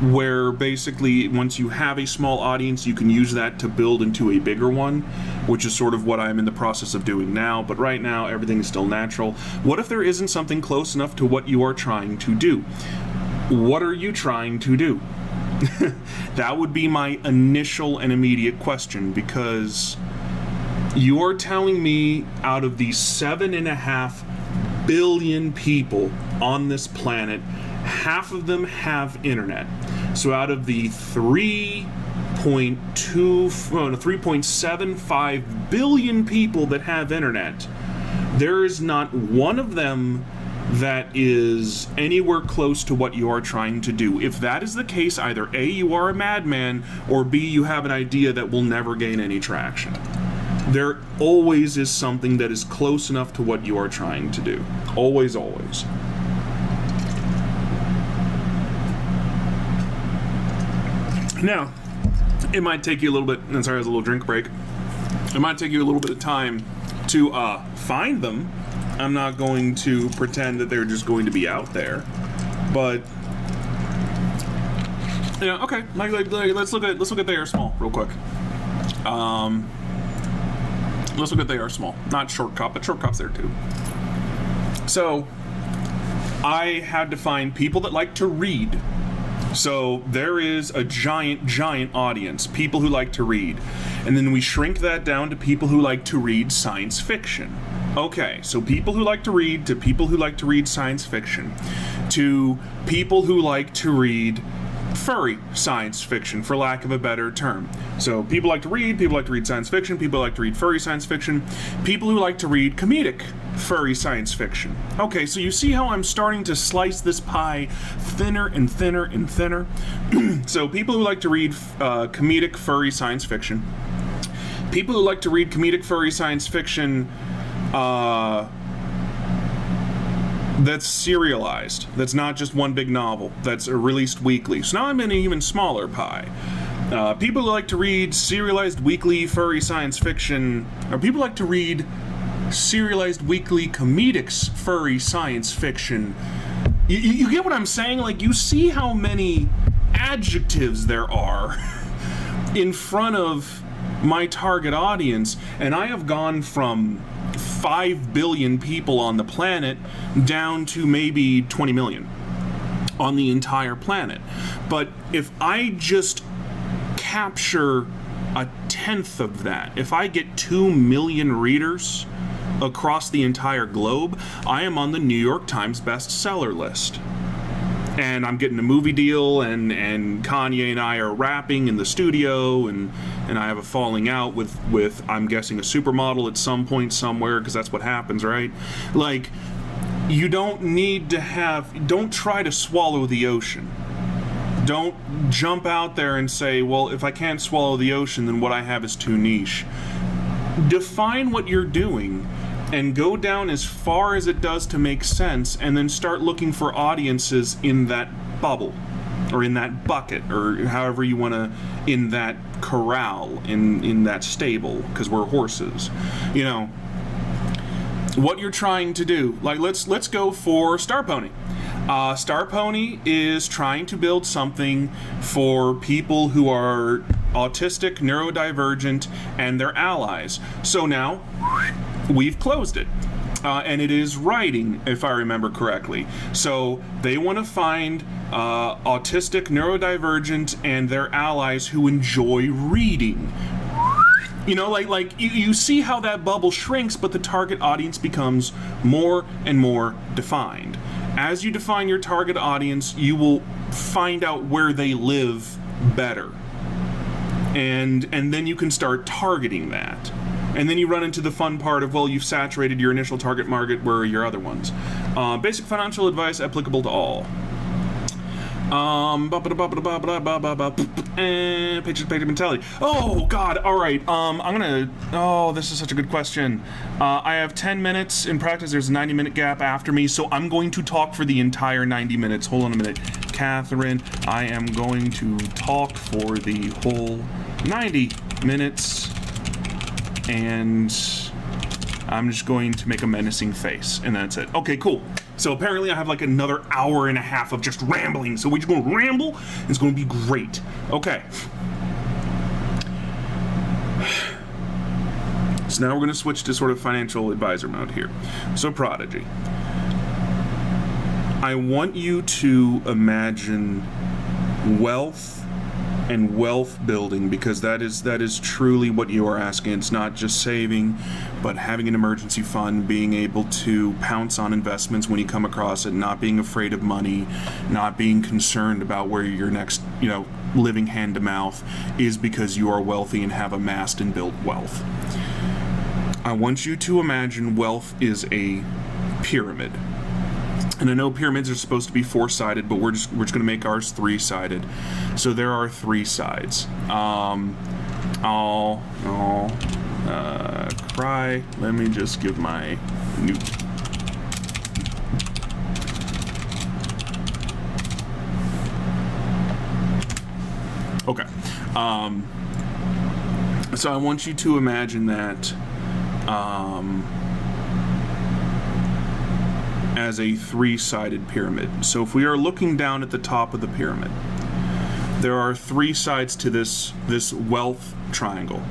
where basically once you have a small audience, you can use that to build into a bigger one, which is sort of what I'm in the process of doing now. But right now, everything is still natural. What if there isn't something close enough to what you are trying to do? What are you trying to do? That would be my initial and immediate question, because you are telling me out of the 7.5 billion people on this planet, half of them have internet. So out of the 3.75 billion people that have internet, there is not one of them that is anywhere close to what you are trying to do. If that is the case, either A, you are a madman, or B, you have an idea that will never gain any traction. There always is something that is close enough to what you are trying to do. Always, always. Now, it might take you a little bit, and sorry, it was a little drink break. It might take you a little bit of time to find them. I'm not going to pretend that they're just going to be out there, but yeah, okay. Like let's look at They Are Small real quick. Let's look at They Are Small. Not Shortcut, but Shortcut's there too. So I had to find people that like to read. So there is a giant audience, people who like to read. And then we shrink that down to people who like to read science fiction. Okay, so people who like to read, to people who like to read science fiction, to people who like to read furry science fiction, for lack of a better term. So people like to read science fiction, people like to read furry science fiction, people who like to read comedic furry science fiction. Okay, so you see how I'm starting to slice this pie thinner and thinner and thinner? So people who like to read comedic furry science fiction, people who like to read comedic furry science fiction that's serialized, that's not just one big novel, that's released weekly. So now I'm in an even smaller pie. People who like to read serialized weekly furry science fiction, or people who like to read serialized weekly comedic furry science fiction. You get what I'm saying? Like, you see how many adjectives there are in front of my target audience, and I have gone from 5 billion people on the planet down to maybe 20 million on the entire planet. But if I just capture 1/10 of that, if I get 2 million readers across the entire globe, I am on the New York Times bestseller list. And I'm getting a movie deal, and Kanye and I are rapping in the studio, and I have a falling out with I'm guessing a supermodel at some point somewhere, because that's what happens, right? Like, you don't need to don't try to swallow the ocean. Don't jump out there and say, well, if I can't swallow the ocean, then what I have is too niche. Define what you're doing and go down as far as it does to make sense, and then start looking for audiences in that bubble. or in that bucket, or however you want to, in that corral, in that stable, because we're horses. You know, what you're trying to do, like let's go for Star Pony. Star Pony is trying to build something for people who are autistic, neurodivergent, and their allies. So now we've closed it. And it is writing, if I remember correctly. So they want to find autistic, neurodivergent, and their allies who enjoy reading. You know, like you see how that bubble shrinks, but the target audience becomes more and more defined. As you define your target audience, you will find out where they live better. And then you can start targeting that. And then you run into the fun part of, well, you've saturated your initial target market, where are your other ones? Basic financial advice applicable to all. Patient mentality. Oh, God, all right. This is such a good question. I have 10 minutes. In practice, there's a 90-minute gap after me, so I'm going to talk for the entire 90 minutes. Hold on a minute. Catherine, I am going to talk for the whole 90 minutes. And I'm just going to make a menacing face, and that's it. Okay, cool. So apparently I have like another hour and a half of just rambling. So we're just going to ramble. It's going to be great. Okay. So now we're going to switch to sort of financial advisor mode here. So Prodigy, I want you to imagine wealth and wealth building, because that is truly what you are asking. It's not just saving, but having an emergency fund, being able to pounce on investments when you come across it, not being afraid of money, not being concerned about where your next, living hand to mouth is, because you are wealthy and have amassed and built wealth. I want you to imagine wealth is a pyramid. And I know pyramids are supposed to be four-sided, but we're just going to make ours three-sided. So there are three sides. Cry. Let me just give my new. Okay. So I want you to imagine that. As a three-sided pyramid. So if we are looking down at the top of the pyramid, there are three sides to this wealth triangle.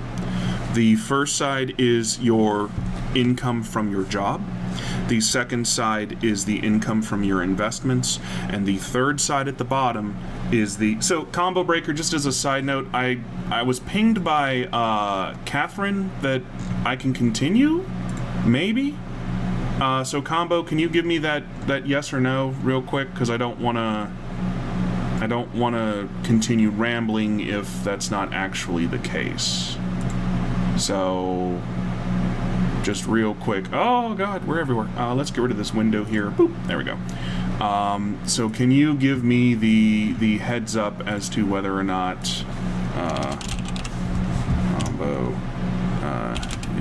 The first side is your income from your job. The second side is the income from your investments. And the third side at the bottom is so combo breaker, just as a side note, I was pinged by Catherine that I can continue, maybe? So combo, can you give me that yes or no real quick? Because I don't want to continue rambling if that's not actually the case. So just real quick. Oh God, we're everywhere. Let's get rid of this window here. Boop. There we go. So can you give me the heads up as to whether or not combo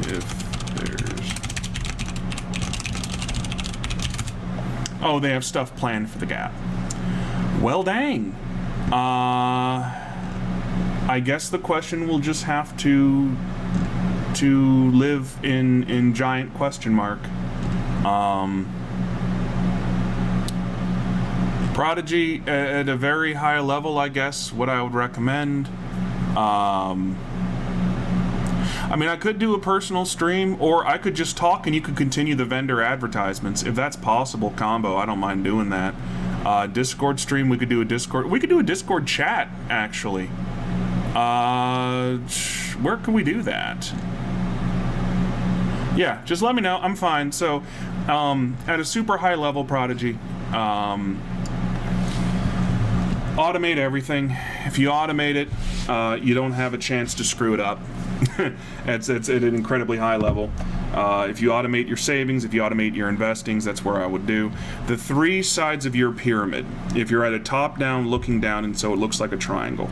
if oh, they have stuff planned for the gap. Well, dang. I guess the question will just have to live in giant question mark. Prodigy, at a very high level, I guess, what I would recommend. I mean, I could do a personal stream, or I could just talk and you could continue the vendor advertisements. If that's possible, combo, I don't mind doing that. Discord stream, we could do a Discord chat, actually. Where can we do that? Yeah, just let me know. I'm fine. So, at a super high level, Prodigy, automate everything. If you automate it, you don't have a chance to screw it up. It's at an incredibly high level. If you automate your savings, if you automate your investings, that's where I would do. The three sides of your pyramid, if you're at a top down looking down, and so it looks like a triangle.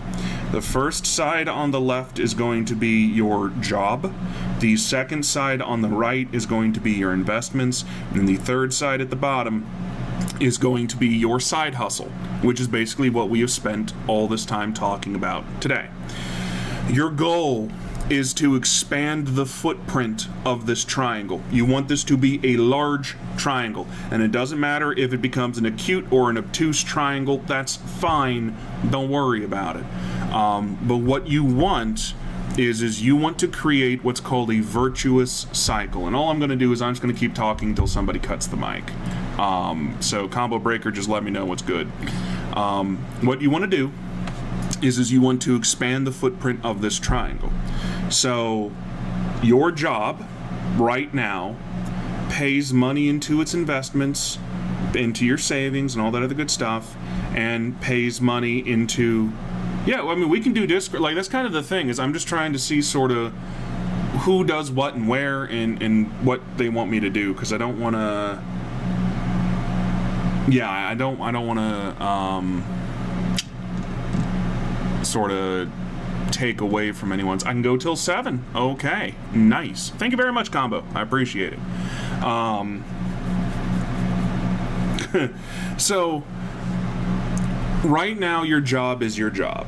The first side on the left is going to be your job. The second side on the right is going to be your investments. And the third side at the bottom is going to be your side hustle, which is basically what we have spent all this time talking about today. Your goal is to expand the footprint of this triangle. You want this to be a large triangle, and it doesn't matter if it becomes an acute or an obtuse triangle. That's fine. Don't worry about it. But what you want is you want to create what's called a virtuous cycle. And all I'm going to do is I'm just going to keep talking until somebody cuts the mic. So combo breaker, just let me know what's good. What you want to do is you want to expand the footprint of this triangle. So your job right now pays money into its investments, into your savings and all that other good stuff, and pays money into, yeah, I mean, we can do Discord. Like, that's kind of the thing, is I'm just trying to see sort of who does what and where and what they want me to do, because I don't want to, yeah, I don't want to sort of take away from anyone's. I can go till 7. Okay, nice. Thank you very much, Combo. I appreciate it. So right now your job is your job,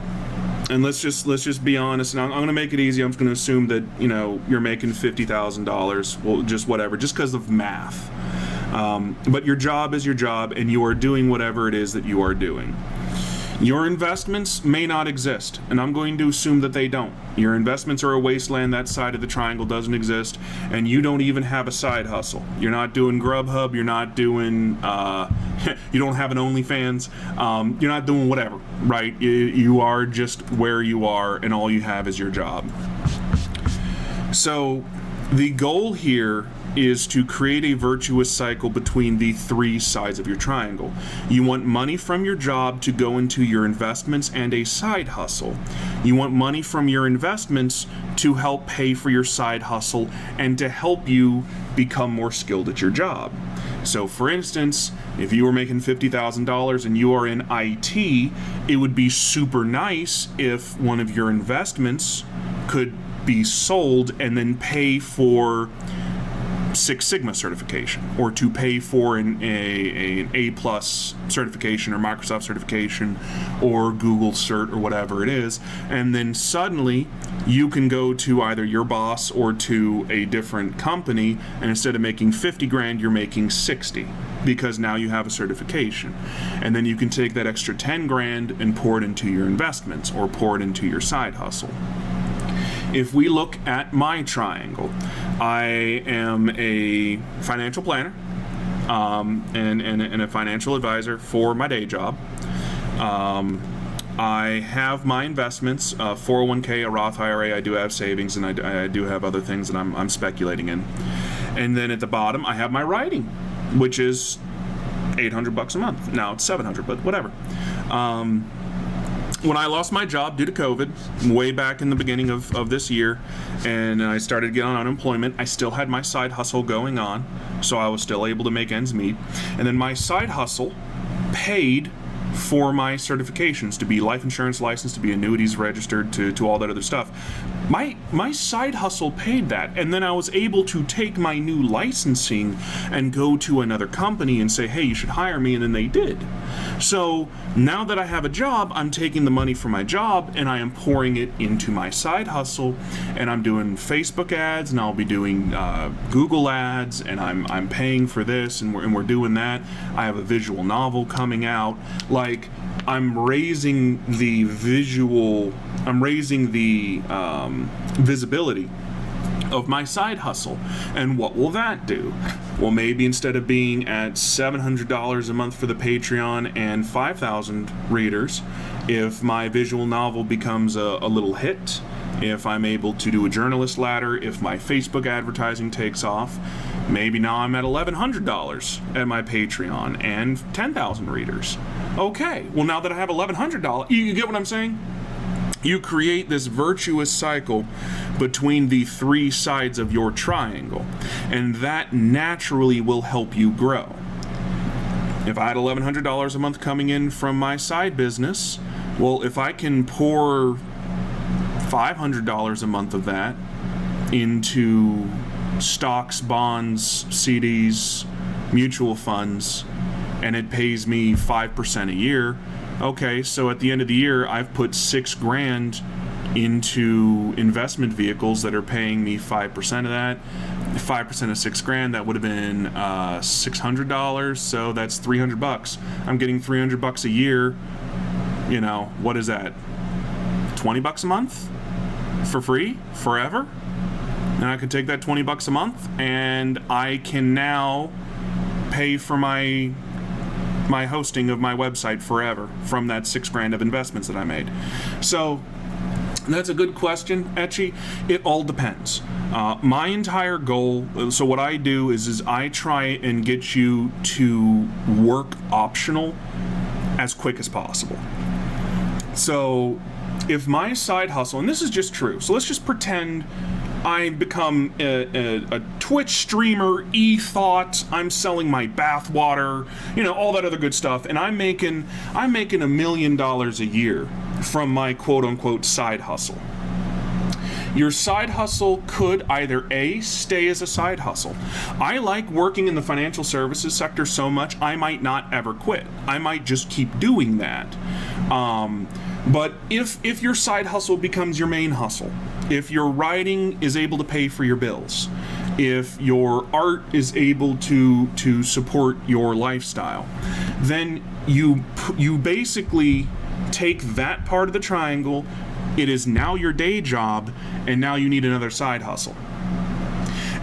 and let's just be honest. And I'm going to make it easy. I'm just going to assume that, you know, you're making $50,000. Well, just whatever, just because of math. But your job is your job, and you are doing whatever it is that you are doing. Your investments may not exist, and I'm going to assume that they don't. Your investments are a wasteland. That side of the triangle doesn't exist, and you don't even have a side hustle. You're not doing Grubhub. You're not doing, you don't have an OnlyFans. You're not doing whatever, right? You are just where you are, and all you have is your job. So the goal here is to create a virtuous cycle between the 3 sides of your triangle. You want money from your job to go into your investments and a side hustle. You want money from your investments to help pay for your side hustle and to help you become more skilled at your job. So for instance, if you were making $50,000 and you are in IT, it would be super nice if one of your investments could be sold and then pay for Six Sigma certification, or to pay for an A+ certification, or Microsoft certification, or Google cert, or whatever it is, and then suddenly you can go to either your boss or to a different company, and instead of making 50 grand, you're making 60, because now you have a certification. And then you can take that extra 10 grand and pour it into your investments, or pour it into your side hustle. If we look at my triangle, I am a financial planner and a financial advisor for my day job. I have my investments, 401k, a Roth IRA. I do have savings, and I do have other things that I'm speculating in. And then at the bottom, I have my writing, which is $800 a month. Now it's $700, but whatever. When I lost my job due to COVID, way back in the beginning of this year, and I started getting on unemployment, I still had my side hustle going on, so I was still able to make ends meet. And then my side hustle paid for my certifications, to be life insurance licensed, to be annuities registered, to all that other stuff. My side hustle paid that, and then I was able to take my new licensing and go to another company and say, hey, you should hire me, and then they did. So now that I have a job, I'm taking the money from my job and I am pouring it into my side hustle, and I'm doing Facebook ads, and I'll be doing Google ads, and I'm paying for this, and we're doing that. I have a visual novel coming out. Like, I'm raising the visibility of my side hustle. And what will that do? Well, maybe instead of being at $700 a month for the Patreon and 5,000 readers, if my visual novel becomes a little hit, if I'm able to do a journalist ladder, if my Facebook advertising takes off, maybe now I'm at $1,100 at my Patreon and 10,000 readers. Okay, well, now that I have $1,100, you get what I'm saying? You create this virtuous cycle between the 3 sides of your triangle, and that naturally will help you grow. If I had $1,100 a month coming in from my side business, well, if I can pour $500 a month of that into stocks, bonds, CDs, mutual funds, and it pays me 5% a year. Okay, so at the end of the year, I've put $6 grand into investment vehicles that are paying me 5% of that. 5% of $6 grand, that would have been $600, so that's $300. I'm getting $300 a year. You know, what is that? $20 a month for free forever? And I could take that $20 a month, and I can now pay for my hosting of my website forever from that $6 grand of investments that I made. So that's a good question, Etchy. It all depends. My entire goal, so what I do is I try and get you to work optional as quick as possible. So if my side hustle, and this is just true, so let's just pretend I become a Twitch streamer, e-thought, I'm selling my bath water, you know, all that other good stuff, and I'm making $1 million a year from my quote-unquote side hustle. Your side hustle could either A, stay as a side hustle. I like working in the financial services sector so much, I might not ever quit. I might just keep doing that. But if your side hustle becomes your main hustle, if your writing is able to pay for your bills, if your art is able to support your lifestyle, then you basically take that part of the triangle. It is now your day job, and now you need another side hustle.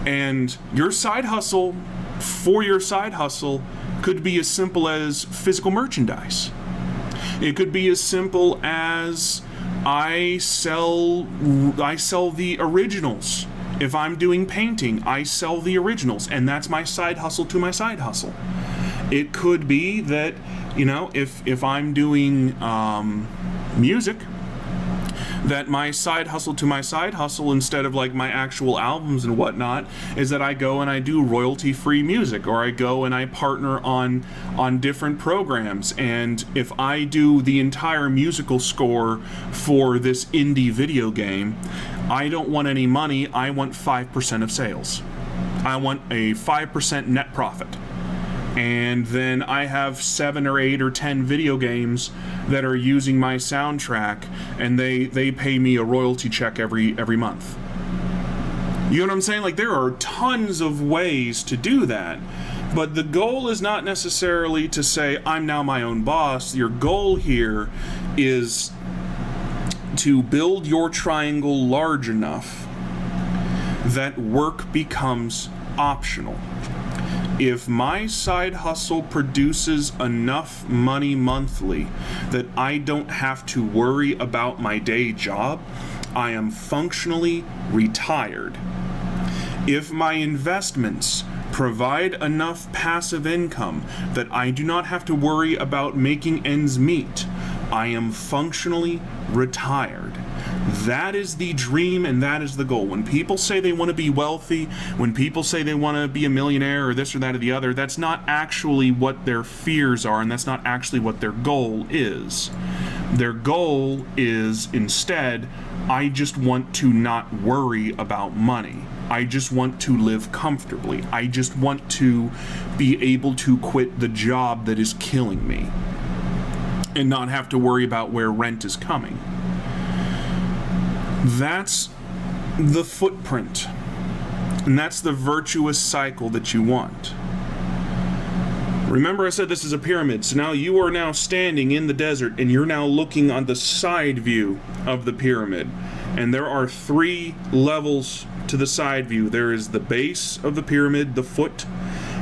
And your side hustle for your side hustle could be as simple as physical merchandise. It could be as simple as I sell the originals. If I'm doing painting, I sell the originals, and that's my side hustle to my side hustle. It could be that, you know, if I'm doing music, that my side hustle to my side hustle, instead of like my actual albums and whatnot, is that I go and I do royalty-free music, or I go and I partner on different programs. And if I do the entire musical score for this indie video game, I don't want any money. I want 5% of sales. I want a 5% net profit. And then I have 7 or 8 or 10 video games that are using my soundtrack, and they pay me a royalty check every month. You know what I'm saying? Like, there are tons of ways to do that, but the goal is not necessarily to say, I'm now my own boss. Your goal here is to build your triangle large enough that work becomes optional. If my side hustle produces enough money monthly that I don't have to worry about my day job, I am functionally retired. If my investments provide enough passive income that I do not have to worry about making ends meet, I am functionally retired. That is the dream, and that is the goal. When people say they want to be wealthy, when people say they want to be a millionaire or this or that or the other, that's not actually what their fears are, and that's not actually what their goal is. Their goal is, instead, I just want to not worry about money. I just want to live comfortably. I just want to be able to quit the job that is killing me and not have to worry about where rent is coming. That's the footprint, and that's the virtuous cycle that you want. Remember, I said this is a pyramid, so now you are now standing in the desert, and you're now looking on the side view of the pyramid, and there are 3 levels to the side view. There is the base of the pyramid, the foot.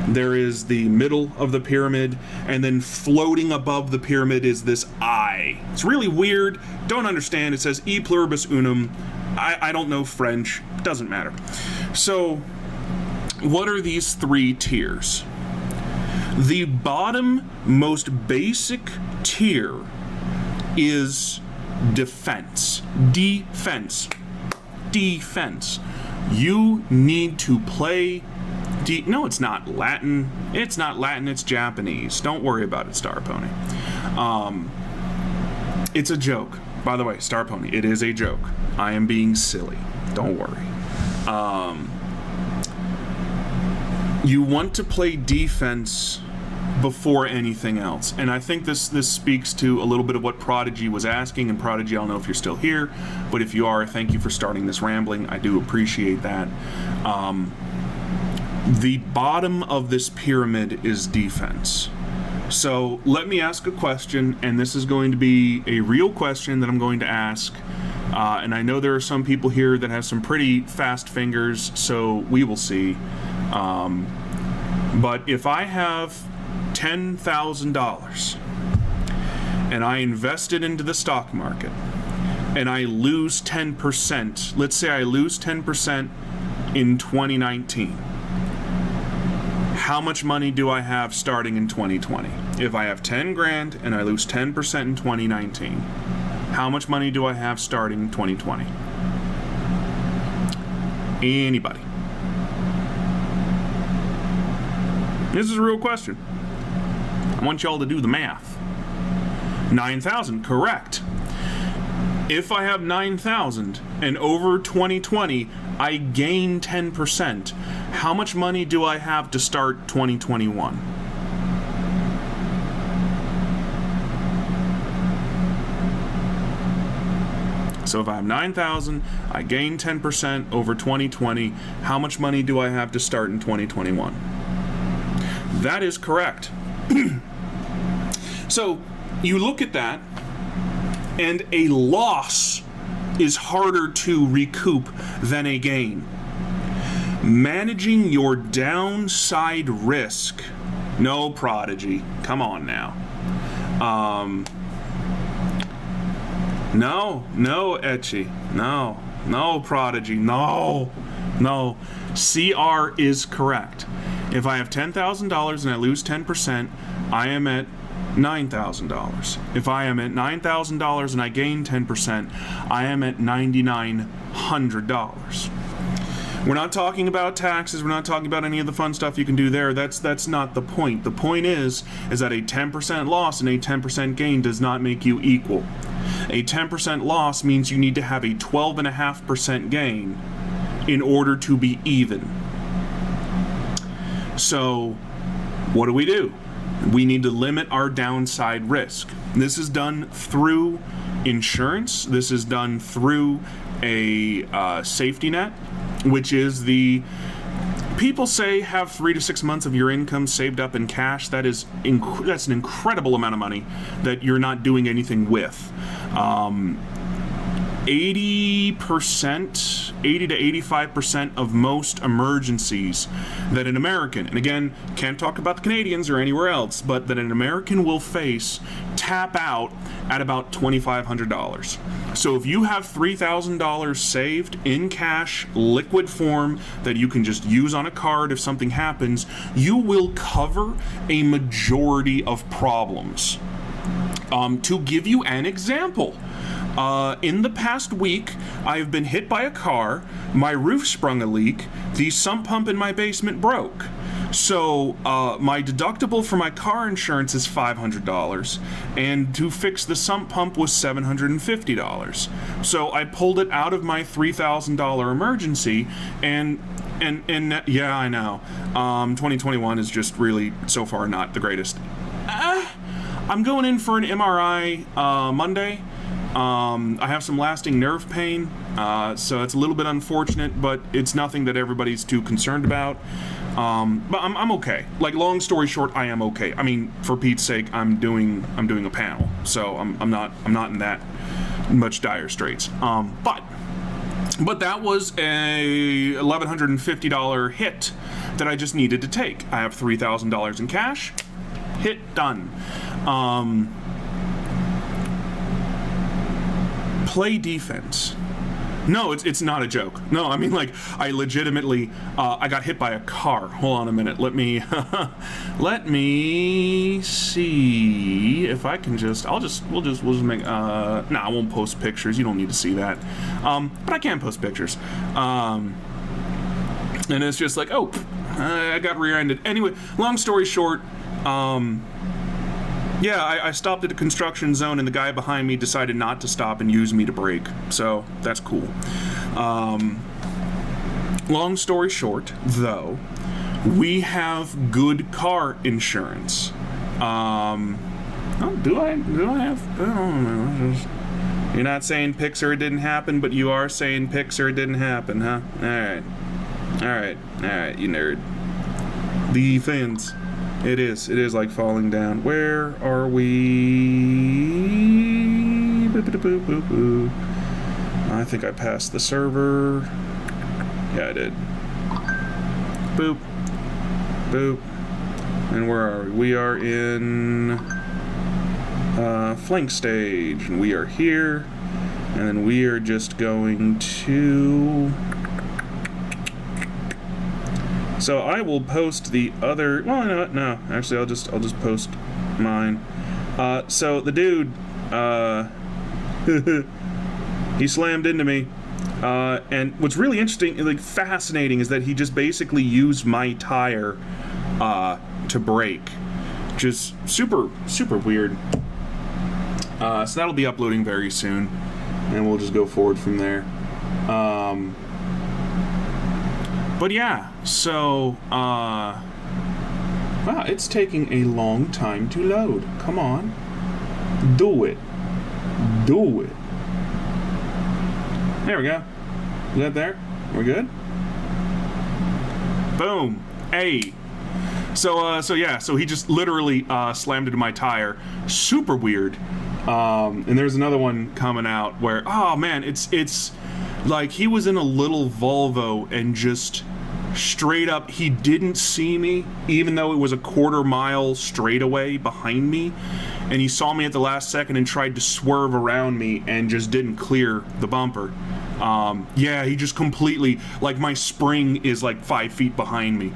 There is the middle of the pyramid, and then floating above the pyramid is this eye. It's really weird. Don't understand. It says E pluribus unum. I don't know French. Doesn't matter. So, what are these 3 tiers? The bottom, most basic tier is defense. Defense. Defense. You need to play. No, it's not Latin. It's not Latin, it's Japanese. Don't worry about it, Star Pony. It's a joke. By the way, Star Pony, it is a joke. I am being silly. Don't worry. You want to play defense before anything else. And I think this speaks to a little bit of what Prodigy was asking. And Prodigy, I don't know if you're still here, but if you are, thank you for starting this rambling. I do appreciate that. The bottom of this pyramid is defense. So let me ask a question, and this is going to be a real question that I'm going to ask. And I know there are some people here that have some pretty fast fingers, so we will see. But if I have $10,000 and I invest it into the stock market and I lose 10%, let's say I lose 10% in 2019, how much money do I have starting in 2020? If I have 10 grand and I lose 10% in 2019, how much money do I have starting in 2020? Anybody? This is a real question. I want y'all to do the math. 9,000, correct. If I have 9,000 and over 2020 I gain 10%, how much money do I have to start 2021? So if I have 9,000, I gain 10% over 2020, how much money do I have to start in 2021? That is correct. So you look at that, and a loss is harder to recoup than a gain. Managing your downside risk. No, Prodigy. Come on now. No, Etchy. No, Prodigy. No. CR is correct. If I have $10,000 and I lose 10%, I am at $9,000. If I am at $9,000 and I gain 10%, I am at $9,900. We're not talking about taxes. We're not talking about any of the fun stuff you can do there. That's not the point. The point is that a 10% loss and a 10% gain does not make you equal. A 10% loss means you need to have a 12.5% gain in order to be even. So, what do? We need to limit our downside risk. This is done through insurance. This is done through a safety net, which is people say have 3 to 6 months of your income saved up in cash. That's an incredible amount of money that you're not doing anything with. 80 to 85% of most emergencies that an American, and again, can't talk about the Canadians or anywhere else, but that an American will face, tap out at about $2,500. So if you have $3,000 saved in cash, liquid form, that you can just use on a card if something happens, you will cover a majority of problems. To give you an example, in the past week, I have been hit by a car, my roof sprung a leak, the sump pump in my basement broke. So my deductible for my car insurance is $500, and to fix the sump pump was $750. So I pulled it out of my $3,000 emergency, and yeah, I know. 2021 is just really, so far, not the greatest. I'm going in for an MRI Monday. I have some lasting nerve pain, so it's a little bit unfortunate, but it's nothing that everybody's too concerned about. But I'm okay. Like, long story short, I am okay. I mean, for Pete's sake, I'm doing a panel, so I'm not in that much dire straits. But that was a $1,150 hit that I just needed to take. I have $3,000 in cash. Hit done. Play defense. No, it's not a joke. No, I mean, like, I legitimately, I got hit by a car. Hold on a minute. Let me see if I can we'll just make, I won't post pictures. You don't need to see that. But I can post pictures. And it's just like, oh, I got rear-ended. Anyway, long story short, yeah, I stopped at a construction zone, and the guy behind me decided not to stop and use me to brake. So that's cool. Long story short, though, we have good car insurance. Oh, do I have? I don't know. You're not saying Pixar didn't happen, but you are saying Pixar didn't happen, huh? All right, you nerd. The fans. It is like falling down. Where are we? I think I passed the server. Yeah, I did. Boop. Boop. And where are we? We are in flank stage, and we are here. And then we are just going to... So I will post the other... Well, no. Actually, I'll just post mine. So the dude, he slammed into me. And what's really interesting, like fascinating, is that he just basically used my tire to brake. Just super weird. So that'll be uploading very soon, and we'll just go forward from there. But yeah, so wow, it's taking a long time to load. Come on, do it. There we go. Is that there? We're good. Boom. Hey. So he just literally slammed into my tire. Super weird. And there's another one coming out where, oh man, it's like he was in a little Volvo and just straight up, he didn't see me, even though it was a quarter-mile straightaway behind me, and he saw me at the last second and tried to swerve around me and just didn't clear the bumper. Yeah, he just completely, like, my spring is like 5 feet behind me.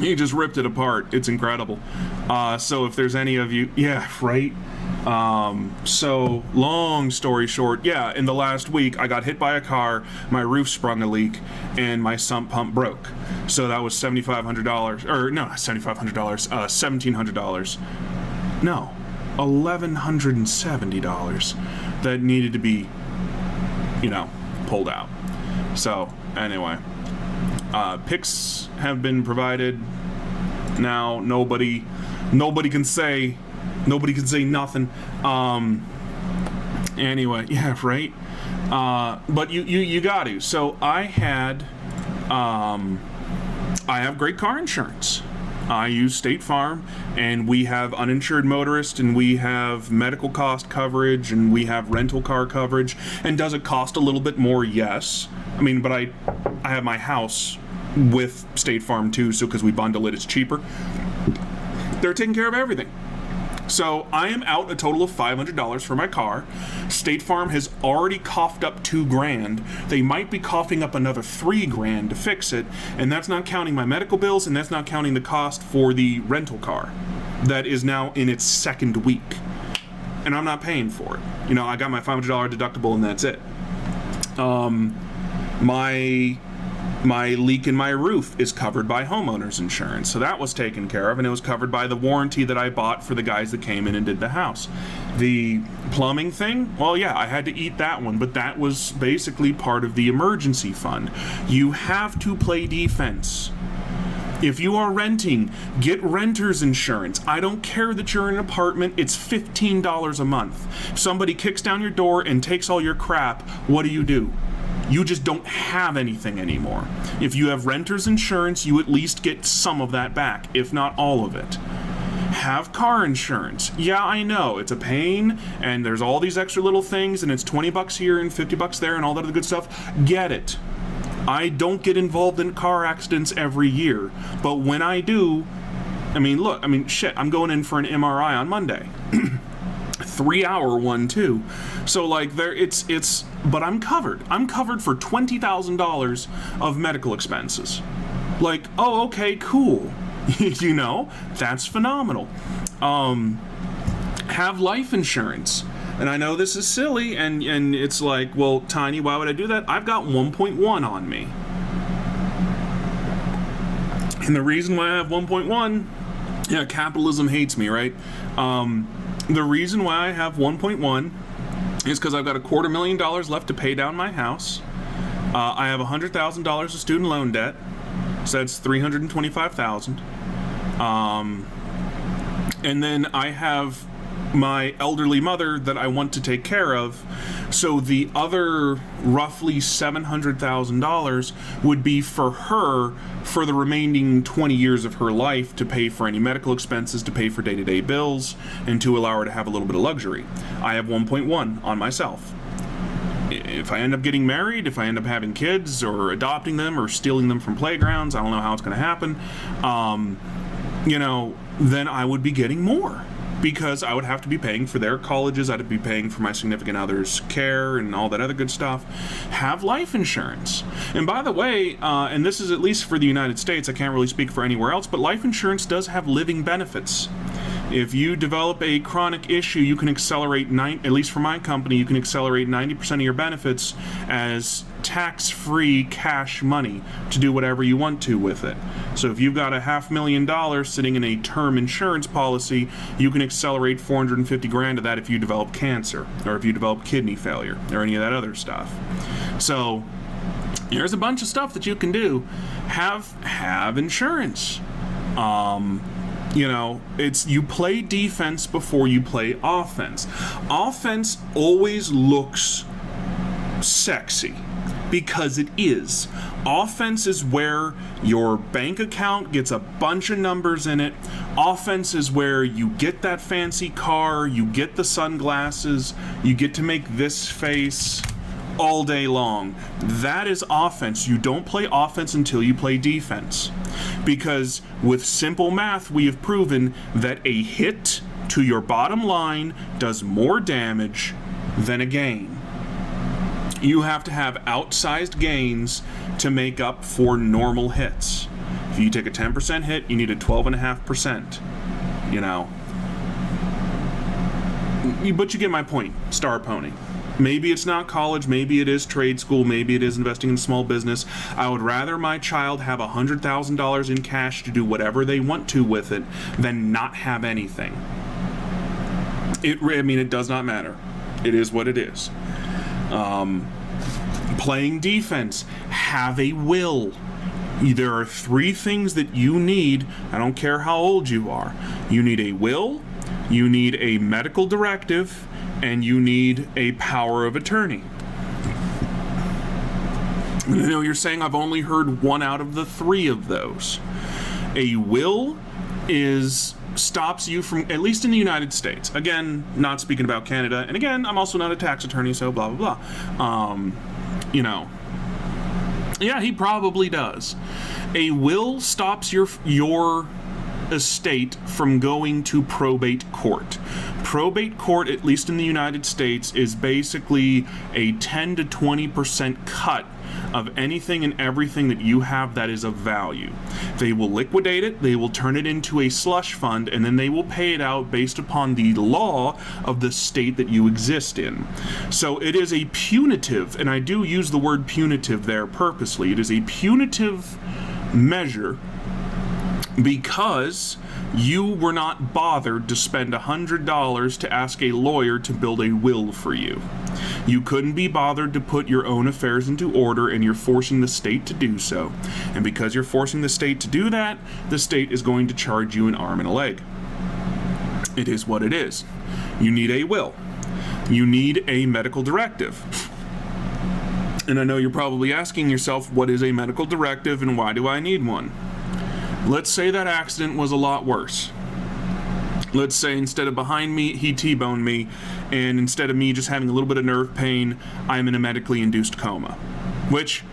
He just ripped it apart. It's incredible. So if there's any of you, yeah, right? So long story short, yeah, in the last week I got hit by a car, my roof sprung a leak, and my sump pump broke. So that was $7,500, or no, $7,500, $1,700. No, $1,170 that needed to be, pulled out. So anyway, picks have been provided. Now nobody can say nothing. Anyway, yeah, right. But you got to. So I have great car insurance. I use State Farm, and we have uninsured motorist, and we have medical cost coverage, and we have rental car coverage. And does it cost a little bit more? Yes. I mean, but I have my house with State Farm too, so because we bundle it, it's cheaper. They're taking care of everything. So I am out a total of $500 for my car. State Farm has already coughed up $2,000. They might be coughing up another $3,000 to fix it, and that's not counting my medical bills, and that's not counting the cost for the rental car that is now in its second week, and I'm not paying for it. I got my $500 deductible, and that's it. My leak in my roof is covered by homeowner's insurance, so that was taken care of, and it was covered by the warranty that I bought for the guys that came in and did the house. The plumbing thing, well, yeah, I had to eat that one, but that was basically part of the emergency fund. You have to play defense. If you are renting, get renter's insurance. I don't care that you're in an apartment, it's $15 a month. If somebody kicks down your door and takes all your crap, what do? You just don't have anything anymore. If you have renter's insurance, you at least get some of that back, if not all of it. Have car insurance. Yeah, I know, it's a pain, and there's all these extra little things, and it's $20 here and $50 there and all that other good stuff. Get it. I don't get involved in car accidents every year, but when I do, shit, I'm going in for an MRI on Monday. 3-hour one too. So like but I'm covered. I'm covered for $20,000 of medical expenses. Like, oh, okay, cool. That's phenomenal. Have life insurance. And I know this is silly, and it's like, well, Tiny, why would I do that? I've got 1.1 on me. And the reason why I have 1.1, yeah, capitalism hates me, right? The reason why I have 1.1 is because I've got $250,000 left to pay down my house. I have $100,000 of student loan debt, so that's $325,000. And then I have my elderly mother that I want to take care of. So the other roughly $700,000 would be for her for the remaining 20 years of her life, to pay for any medical expenses, to pay for day-to-day bills, and to allow her to have a little bit of luxury. I have 1.1 on myself. If I end up getting married, if I end up having kids or adopting them or stealing them from playgrounds, I don't know how it's going to happen, then I would be getting more, because I would have to be paying for their colleges, I'd be paying for my significant other's care and all that other good stuff. Have life insurance. And by the way, and this is at least for the United States, I can't really speak for anywhere else, but life insurance does have living benefits. If you develop a chronic issue, you can accelerate, at least for my company, you can accelerate 90% of your benefits as tax-free cash money to do whatever you want to with it. So if you've got $500,000 sitting in a term insurance policy, you can accelerate $450,000 of that if you develop cancer, or if you develop kidney failure, or any of that other stuff. So there's a bunch of stuff that you can do. Have insurance. You play defense before you play offense. Offense always looks sexy, because it is. Offense is where your bank account gets a bunch of numbers in it. Offense is where you get that fancy car, you get the sunglasses, you get to make this face all day long. That is offense. You don't play offense until you play defense. Because with simple math, we have proven that a hit to your bottom line does more damage than a gain. You have to have outsized gains to make up for normal hits. If you take a 10% hit, you need a 12.5%. But you get my point, star pony. Maybe it's not college, maybe it is trade school, maybe it is investing in small business. I would rather my child have $100,000 in cash to do whatever they want to with it than not have anything. It does not matter. It is what it is. Playing defense, have a will. There are 3 things that you need. I don't care how old you are. You need a will, you need a medical directive, and you need a power of attorney. I know you're saying I've only heard 1 out of the 3 of those. A will stops you from, at least in the United States, again, not speaking about Canada, and again, I'm also not a tax attorney, so blah, blah, blah. Yeah, he probably does. A will stops your estate from going to probate court. Probate court, at least in the United States, is basically a 10 to 20% cut of anything and everything that you have that is of value. They will liquidate it, they will turn it into a slush fund, and then they will pay it out based upon the law of the state that you exist in. So it is a punitive, and I do use the word punitive there purposely, it is a punitive measure because you were not bothered to spend $100 to ask a lawyer to build a will for you. You couldn't be bothered to put your own affairs into order, and you're forcing the state to do so. And because you're forcing the state to do that, the state is going to charge you an arm and a leg. It is what it is. You need a will. You need a medical directive. And I know you're probably asking yourself, what is a medical directive and why do I need one? Let's say that accident was a lot worse. Let's say instead of behind me, he T-boned me, and instead of me just having a little bit of nerve pain, I'm in a medically induced coma, which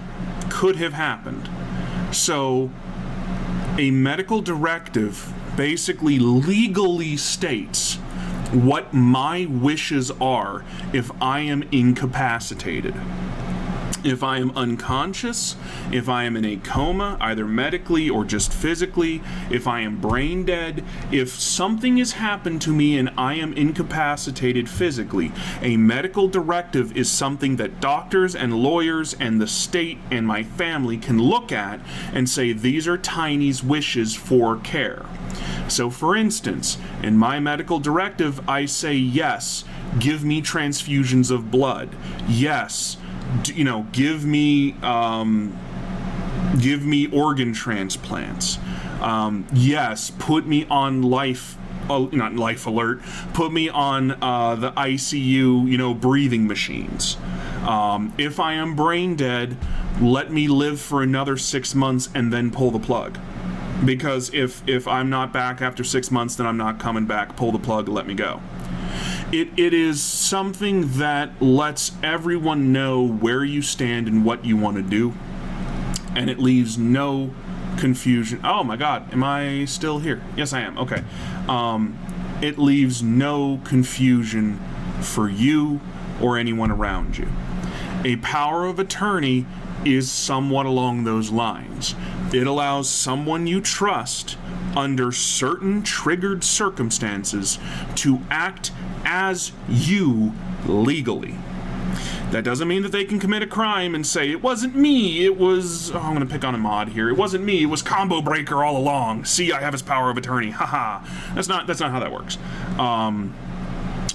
could have happened. So a medical directive basically legally states what my wishes are if I am incapacitated. If I am unconscious, if I am in a coma, either medically or just physically, if I am brain dead, if something has happened to me and I am incapacitated physically, a medical directive is something that doctors and lawyers and the state and my family can look at and say, these are Tiny's wishes for care. So for instance, in my medical directive, I say, yes, give me transfusions of blood. Yes, give me organ transplants. Yes, put me on life, not life alert, put me on the ICU, breathing machines. If I am brain dead, let me live for another 6 months and then pull the plug. Because if I'm not back after 6 months, then I'm not coming back. Pull the plug, let me go. It is something that lets everyone know where you stand and what you want to do, and it leaves no confusion. Oh my God, am I still here? Yes, I am. Okay. It leaves no confusion for you or anyone around you. A power of attorney is somewhat along those lines. It allows someone you trust under certain triggered circumstances to act as you legally. That doesn't mean that they can commit a crime and say, it wasn't me, it was, I'm going to pick on a mod here, it wasn't me, it was Combo Breaker all along. See, I have his power of attorney, haha. That's not how that works.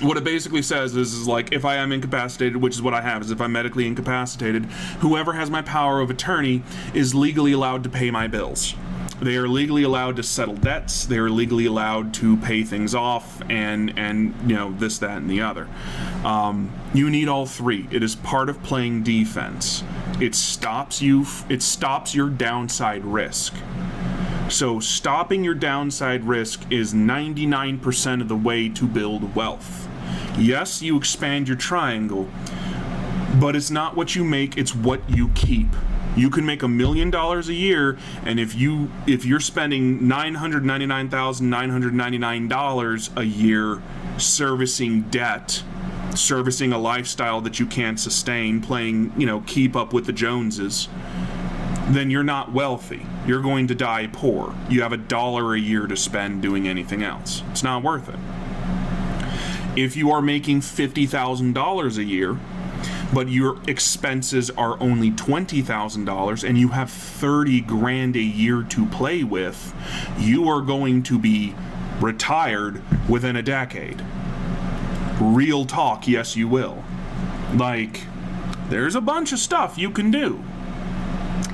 What it basically says is like, if I am incapacitated, which is what I have, is if I'm medically incapacitated, whoever has my power of attorney is legally allowed to pay my bills. They are legally allowed to settle debts. They are legally allowed to pay things off, and this, that, and the other. You need all three. It is part of playing defense. It stops your downside risk. So stopping your downside risk is 99% of the way to build wealth. Yes, you expand your triangle, but it's not what you make, it's what you keep. You can make $1 million a year, and if you're spending $999,999 a year servicing debt, servicing a lifestyle that you can't sustain, playing, keep up with the Joneses, then you're not wealthy. You're going to die poor. You have $1 a year to spend doing anything else. It's not worth it. If you are making $50,000 a year, but your expenses are only $20,000 and you have 30 grand a year to play with, you are going to be retired within a decade. Real talk, yes you will. Like, there's a bunch of stuff you can do.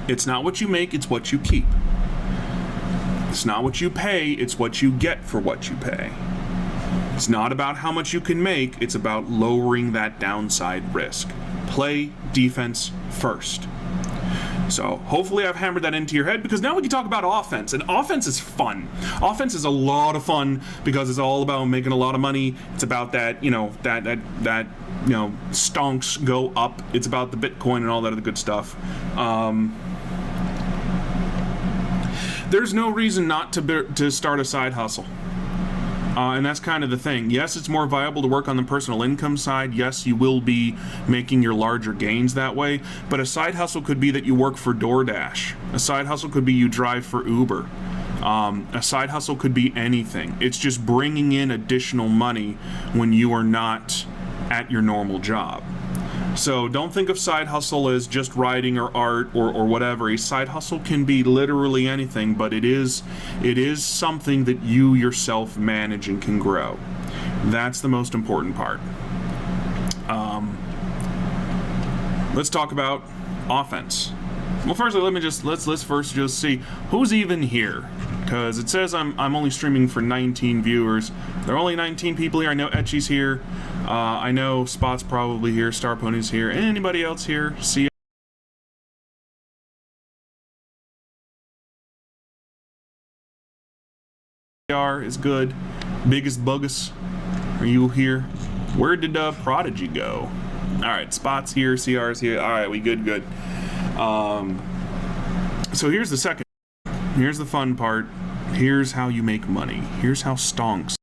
It's not what you make, it's what you keep. It's not what you pay, it's what you get for what you pay. It's not about how much you can make, it's about lowering that downside risk. Play defense first. So hopefully I've hammered that into your head, because now we can talk about offense. And offense is fun. Offense is a lot of fun because it's all about making a lot of money. It's about that, stonks go up. It's about the Bitcoin and all that other good stuff. There's no reason not to start a side hustle. And that's kind of the thing. Yes, it's more viable to work on the personal income side. Yes, you will be making your larger gains that way. But a side hustle could be that you work for DoorDash. A side hustle could be you drive for Uber. A side hustle could be anything. It's just bringing in additional money when you are not at your normal job. So don't think of side hustle as just writing or art or whatever. A side hustle can be literally anything, but it is something that you yourself manage and can grow. That's the most important part. Let's talk about offense. Well, firstly, let's first just see who's even here, because it says I'm only streaming for 19 viewers. There are only 19 people here. I know Etchy's here. I know Spot's probably here. Star Pony's here. Anybody else here? CR is good. Biggest Buggus, are you here? Where did Prodigy go? All right, Spot's here. CR's here. All right, we good. So here's the second. Here's the fun part. Here's how you make money. Here's how stonks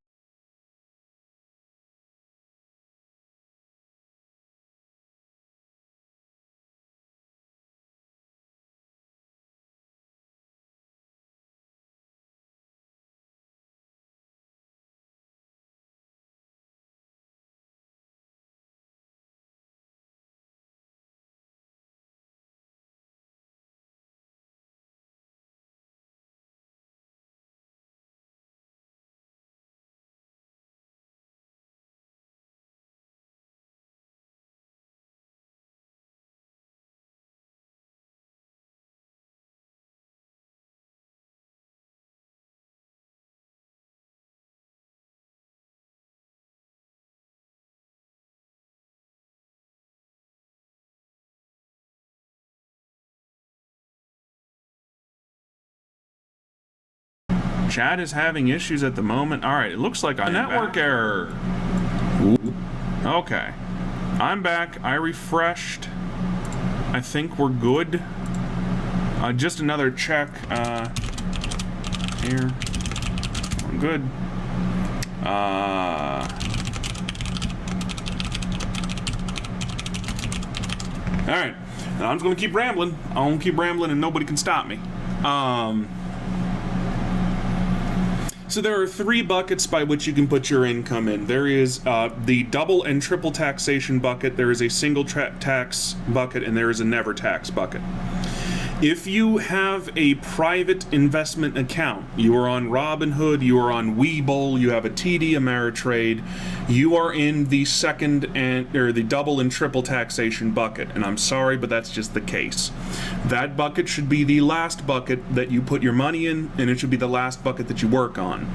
Chat is having issues at the moment. All right, it looks like a network error. Ooh. Okay, I'm back. I refreshed. I think we're good. Just another check. Here. I'm good. All right. I'm just gonna keep rambling. I'm gonna keep rambling, and nobody can stop me. So there are 3 buckets by which you can put your income in. There is the double and triple taxation bucket, there is a single tax bucket, and there is a never tax bucket. If you have a private investment account, you are on Robinhood, you are on Webull, you have a TD Ameritrade, you are in the the double and triple taxation bucket. And I'm sorry, but that's just the case. That bucket should be the last bucket that you put your money in, and it should be the last bucket that you work on.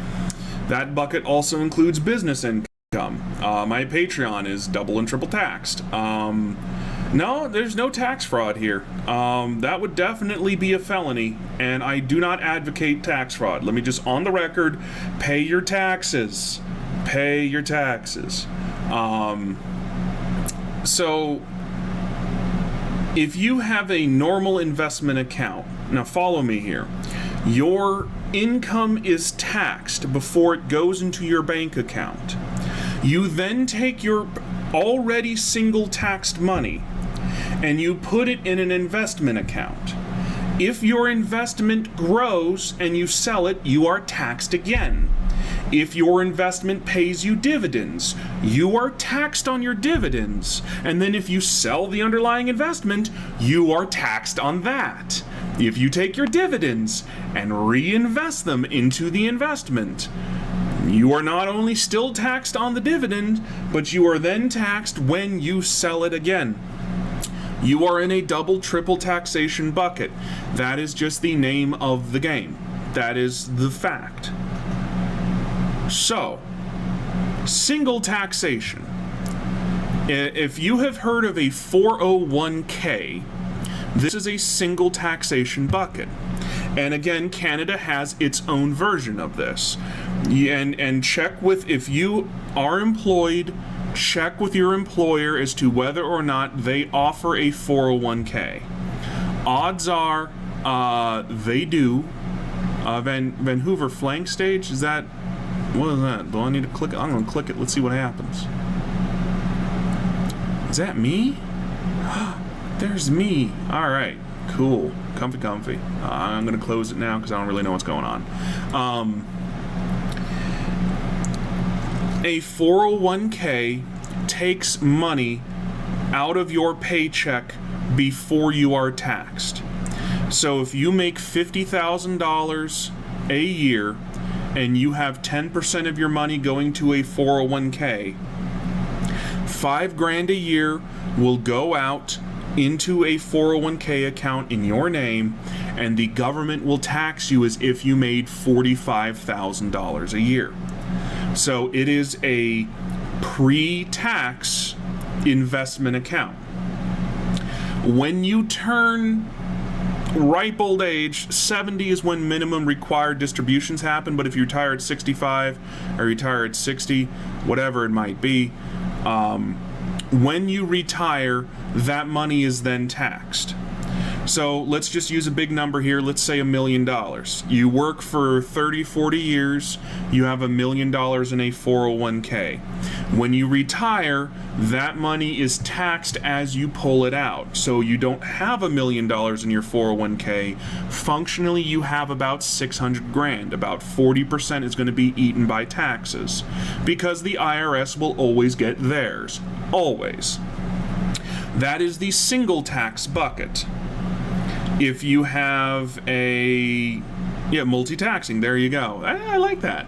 That bucket also includes business income. My Patreon is double and triple taxed. No, there's no tax fraud here. That would definitely be a felony, and I do not advocate tax fraud. Let me just, on the record, pay your taxes. Pay your taxes. So, if you have a normal investment account, now follow me here, your income is taxed before it goes into your bank account. You then take your already single taxed money and you put it in an investment account. If your investment grows and you sell it, you are taxed again. If your investment pays you dividends, you are taxed on your dividends. And then if you sell the underlying investment, you are taxed on that. If you take your dividends and reinvest them into the investment, you are not only still taxed on the dividend, but you are then taxed when you sell it again. You are in a double, triple taxation bucket. That is just the name of the game. That is the fact. So, single taxation. If you have heard of a 401k, this is a single taxation bucket. And again, Canada has its own version of this. And check with, if you are employed, check with your employer as to whether or not they offer a 401k. Odds are they do. Vancouver flank stage, is that, what is that? Do I need to click it? I'm going to click it. Let's see what happens. Is that me? There's me. All right. Cool. Comfy. I'm going to close it now because I don't really know what's going on. A 401k takes money out of your paycheck before you are taxed. So if you make $50,000 a year and you have 10% of your money going to a 401k, $5,000 a year will go out into a 401k account in your name, and the government will tax you as if you made $45,000 a year. So it is a pre-tax investment account. When you turn ripe old age, 70 is when minimum required distributions happen, but if you retire at 65 or retire at 60, whatever it might be, when you retire, that money is then taxed. So let's just use a big number here. Let's say $1 million. You work for 30, 40 years. You have $1 million in a 401k. When you retire, that money is taxed as you pull it out. So you don't have $1 million in your 401k. Functionally, you have about $600,000. About 40% is going to be eaten by taxes because the IRS will always get theirs. Always. That is the single tax bucket. If you have a, multi-taxing, there you go. I like that.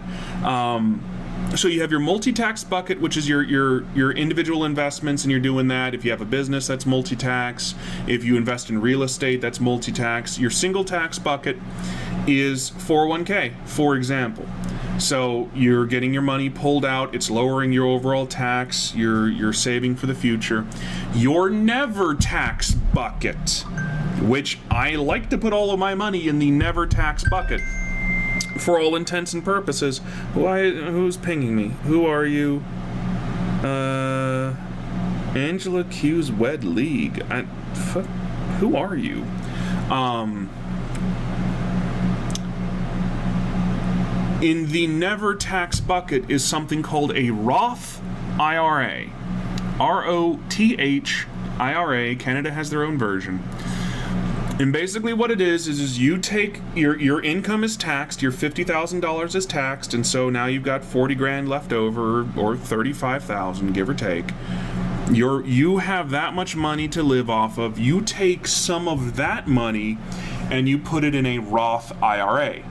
So you have your multi-tax bucket, which is your individual investments, and you're doing that. If you have a business, that's multi-tax. If you invest in real estate, that's multi-tax. Your single tax bucket is 401k, for example. So you're getting your money pulled out, it's lowering your overall tax, you're saving for the future. Your never tax bucket, which I like to put all of my money in the never tax bucket. For all intents and purposes. Who's pinging me? Who are you? Angela Q's Wed League. Who are you? In the never tax bucket is something called a Roth IRA. ROTH IRA. Canada has their own version. And basically what it is you take your income is taxed, your $50,000 is taxed, and so now you've got 40 grand left over, or 35,000, give or take. You have that much money to live off of. You take some of that money and you put it in a Roth IRA.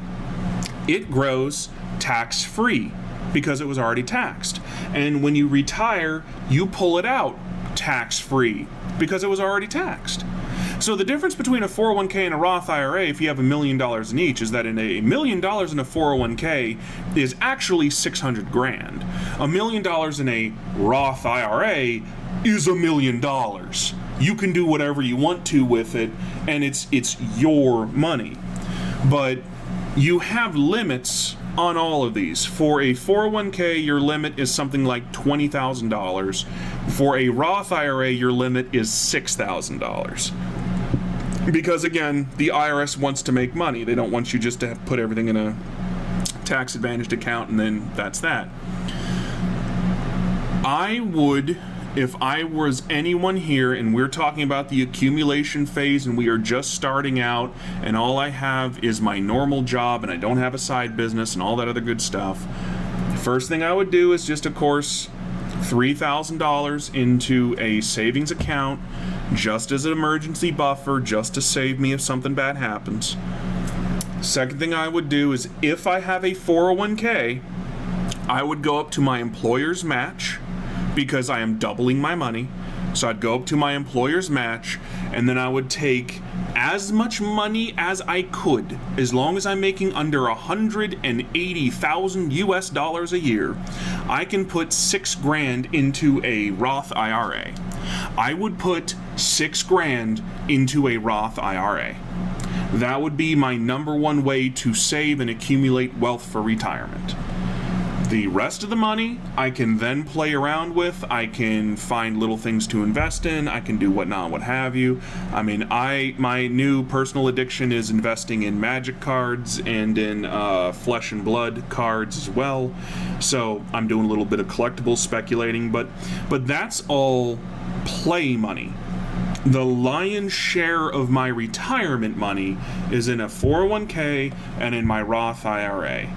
It grows tax-free because it was already taxed. And when you retire, you pull it out tax-free because it was already taxed. So the difference between a 401k and a Roth IRA, if you have $1 million in each, is that in $1 million in a 401k is actually 600 grand. $1 million in a Roth IRA is $1 million. You can do whatever you want to with it, and it's your money. But you have limits on all of these. For a 401k, your limit is something like $20,000. For a Roth IRA, your limit is $6,000. Because again, the IRS wants to make money. They don't want you just to put everything in a tax advantaged account and then that's that. I would, if I was anyone here and we're talking about the accumulation phase and we are just starting out and all I have is my normal job and I don't have a side business and all that other good stuff, first thing I would do is just, of course, $3,000 into a savings account just as an emergency buffer, just to save me if something bad happens. Second thing I would do is, if I have a 401k, I would go up to my employer's match because I am doubling my money. So I'd go up to my employer's match and then I would take as much money as I could, as long as I'm making under 180,000 US dollars a year. I can put 6 grand into a Roth IRA. I would put 6 grand into a Roth IRA. That would be my number one way to save and accumulate wealth for retirement. The rest of the money I can then play around with. I can find little things to invest in. I can do whatnot, what have you. I mean, my new personal addiction is investing in magic cards and in flesh and blood cards as well. So I'm doing a little bit of collectible speculating, but that's all play money. The lion's share of my retirement money is in a 401k and in my Roth IRA.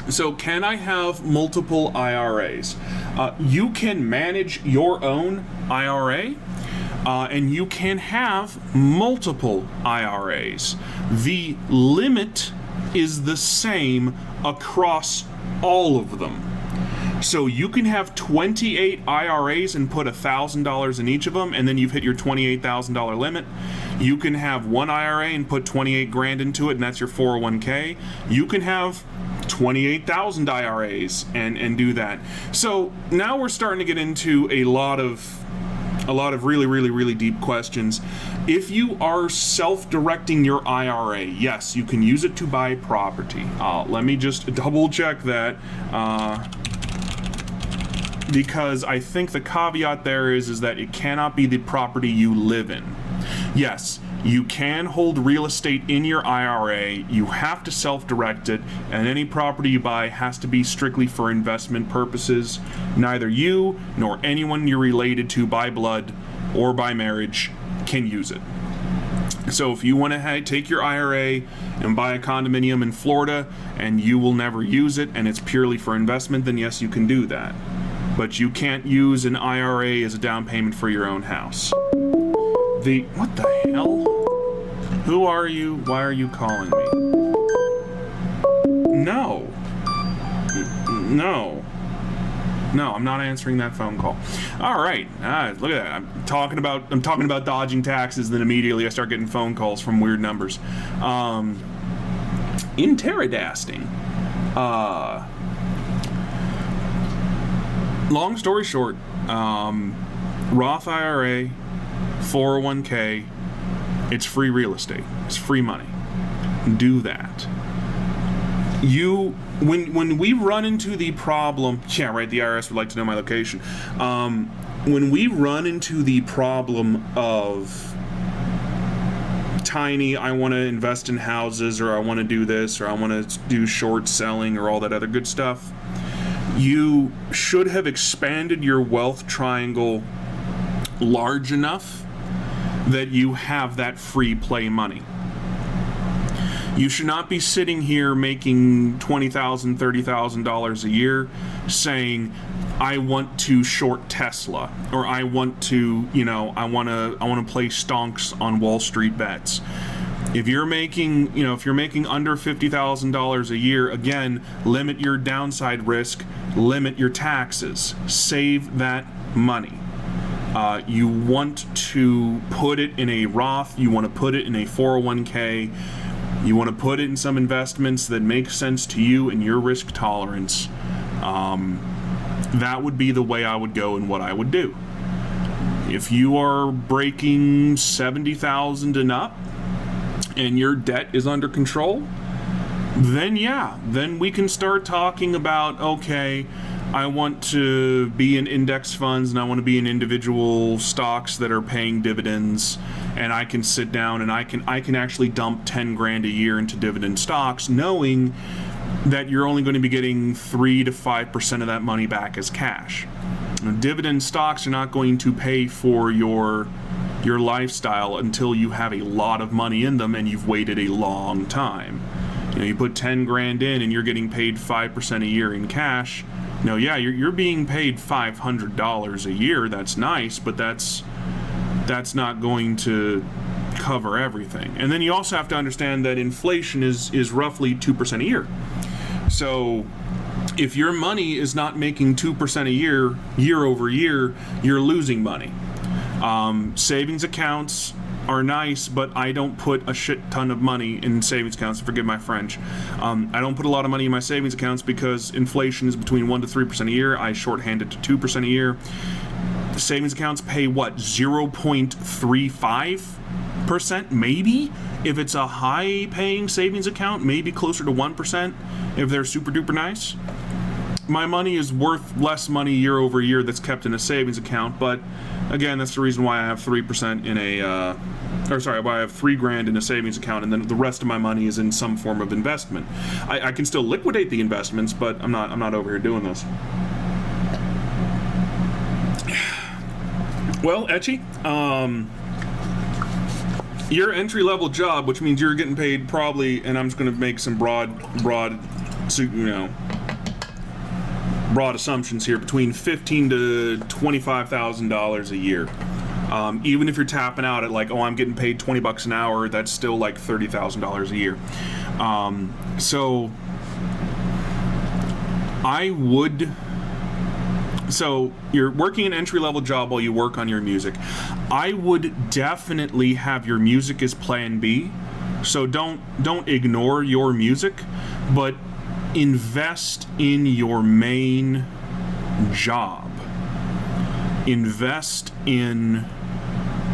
So can I have multiple IRAs? You can manage your own IRA, and you can have multiple IRAs. The limit is the same across all of them. So you can have 28 IRAs and put $1,000 in each of them, and then you've hit your $28,000 limit. You can have one IRA and put 28 grand into it, and that's your 401k. You can have 28,000 IRAs and do that. So now we're starting to get into a lot of really, really, really deep questions. If you are self-directing your IRA, yes, you can use it to buy property. Let me just double check that. Because I think the caveat there is that it cannot be the property you live in. Yes, you can hold real estate in your IRA, you have to self-direct it, and any property you buy has to be strictly for investment purposes. Neither you nor anyone you're related to by blood or by marriage can use it. So if you want to take your IRA and buy a condominium in Florida and you will never use it and it's purely for investment, then yes, you can do that. But you can't use an IRA as a down payment for your own house. What the hell? Who are you? Why are you calling me? No, I'm not answering that phone call. All right, look at that. I'm talking about dodging taxes, then immediately I start getting phone calls from weird numbers. Interradasting. Long story short, Roth IRA, 401k, it's free real estate. It's free money. Do that. when we run into the problem, yeah, right, the IRS would like to know my location. When we run into the problem of, Tiny, I want to invest in houses, or I want to do this, or I want to do short selling, or all that other good stuff, you should have expanded your wealth triangle large enough that you have that free play money. You should not be sitting here making $20,000, $30,000 a year saying, I want to short Tesla, or I want to, I want to play stonks on Wall Street bets. If you're making, under $50,000 a year, again, limit your downside risk, limit your taxes, save that money. You want to put it in a Roth, you want to put it in a 401k, you want to put it in some investments that make sense to you and your risk tolerance. That would be the way I would go and what I would do. If you are breaking 70,000 and up and your debt is under control, then we can start talking about, okay, I want to be in index funds and I want to be in individual stocks that are paying dividends, and I can sit down and I can actually dump 10 grand a year into dividend stocks, knowing that you're only going to be getting 3 to 5% of that money back as cash. Dividend stocks are not going to pay for your lifestyle until you have a lot of money in them and you've waited a long time. You put 10 grand in and you're getting paid 5% a year in cash. You're being paid $500 a year. That's nice, but that's not going to cover everything. And then you also have to understand that inflation is roughly 2% a year. So if your money is not making 2% a year over year, you're losing money. Savings accounts are nice, but I don't put a shit ton of money in savings accounts, forgive my French. I don't put a lot of money in my savings accounts because inflation is between 1 to 3% a year. I shorthand it to 2% a year. Savings accounts pay 0.35%, maybe? If it's a high paying savings account, maybe closer to 1% if they're super duper nice. My money is worth less money year over year that's kept in a savings account, but again, that's the reason why I have 3% in why I have $3,000 in a savings account, and then the rest of my money is in some form of investment. I can still liquidate the investments, but I'm not over here doing this. Well, Etchy, your entry-level job, which means you're getting paid probably, and I'm just going to make some broad assumptions here, between $15,000 to $25,000 a year. Even if you're tapping out at like, I'm getting paid $20 an hour, that's still like $30,000 a year. So you're working an entry-level job while you work on your music. I would definitely have your music as plan B. So don't ignore your music, but invest in your main job. Invest in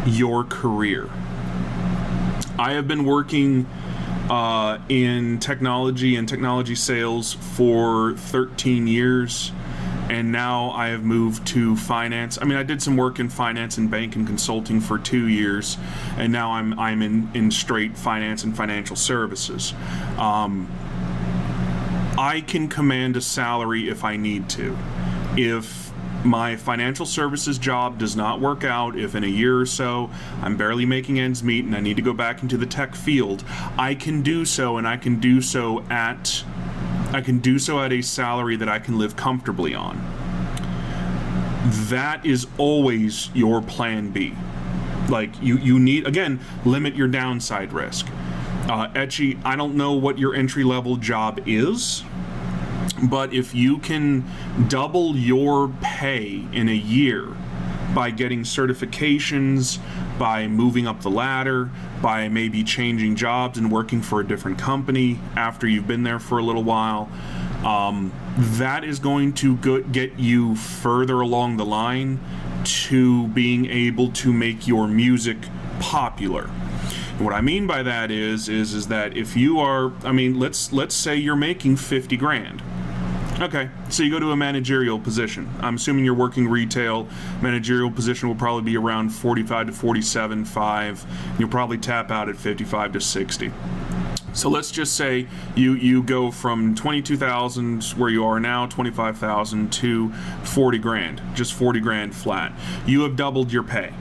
your career. I have been working in technology and technology sales for 13 years. And now I have moved to finance. I mean, I did some work in finance and bank and consulting for 2 years, and now I'm in straight finance and financial services. I can command a salary if I need to. If my financial services job does not work out, if in a year or so I'm barely making ends meet and I need to go back into the tech field, I can do so, and I can do so at a salary that I can live comfortably on. That is always your plan B. Like, you need, again, limit your downside risk. Etchy, I don't know what your entry-level job is, but if you can double your pay in a year by getting certifications, by moving up the ladder, by maybe changing jobs and working for a different company after you've been there for a little while, that is going to get you further along the line to being able to make your music popular. And what I mean by that is that if you are, I mean, let's say you're making 50 grand. Okay, so you go to a managerial position. I'm assuming you're working retail. Managerial position will probably be around 45 to 47.5. You'll probably tap out at 55 to 60. So let's just say you go from 22,000 where you are now, 25,000 to 40 grand, just 40 grand flat. You have doubled your pay.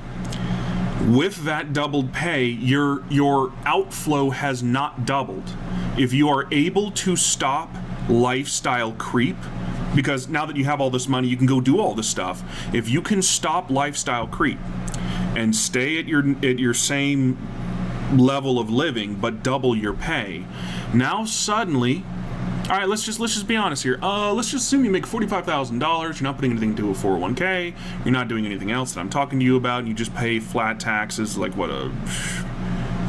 With that doubled pay, your outflow has not doubled. If you are able to stop lifestyle creep, because now that you have all this money, you can go do all this stuff. If you can stop lifestyle creep and stay at your same level of living but double your pay, now suddenly, all right, let's just be honest here. Let's just assume you make $45,000. You're not putting anything into a 401k. You're not doing anything else that I'm talking to you about. And you just pay flat taxes, like what, a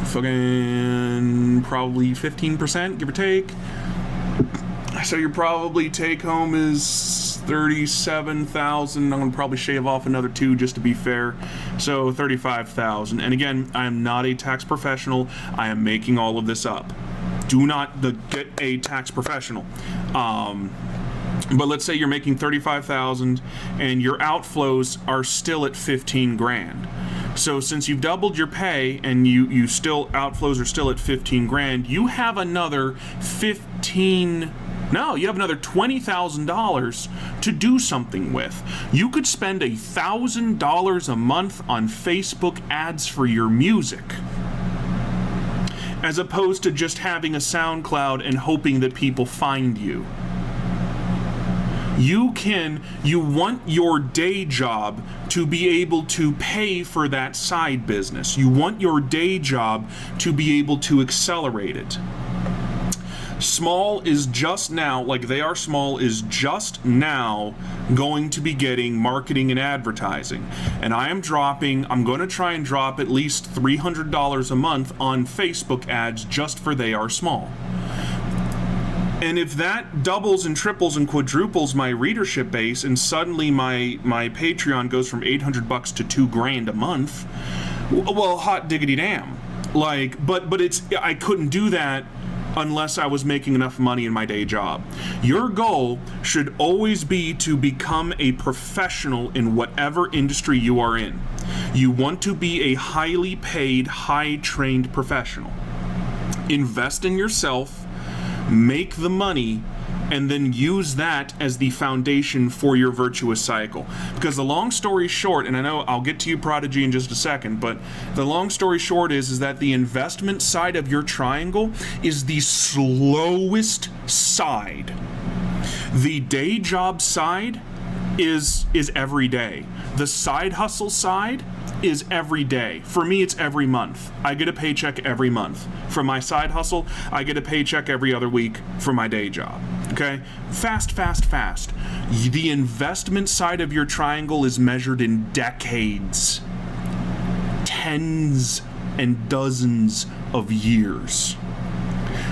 fucking probably 15%, give or take. So your probably take home is 37,000. I'm gonna probably shave off another 2 just to be fair. So 35,000. And again, I am not a tax professional. I am making all of this up. Do not get a tax professional. But let's say you're making 35,000 and your outflows are still at 15 grand. So since you've doubled your pay and you still outflows are still at 15 grand, you have another $20,000 to do something with. You could spend $1,000 a month on Facebook ads for your music, as opposed to just having a SoundCloud and hoping that people find you. You want your day job to be able to pay for that side business. You want your day job to be able to accelerate it. Small is just now, like they are small, is just now going to be getting marketing and advertising. And I'm going to try and drop at least $300 a month on Facebook ads just for they are small. And if that doubles and triples and quadruples my readership base, and suddenly my Patreon goes from $800 to $2 grand a month, well, hot diggity damn. Like, but I couldn't do that unless I was making enough money in my day job. Your goal should always be to become a professional in whatever industry you are in. You want to be a highly paid, high-trained professional. Invest in yourself, make the money, and then use that as the foundation for your virtuous cycle. Because the long story short, and I know I'll get to you, Prodigy, in just a second, but the long story short is that the investment side of your triangle is the slowest side. The day job side is every day. The side hustle side is every day. For me, it's every month. I get a paycheck every month. From my side hustle, I get a paycheck every other week for my day job. Okay? Fast. The investment side of your triangle is measured in decades. Tens and dozens of years.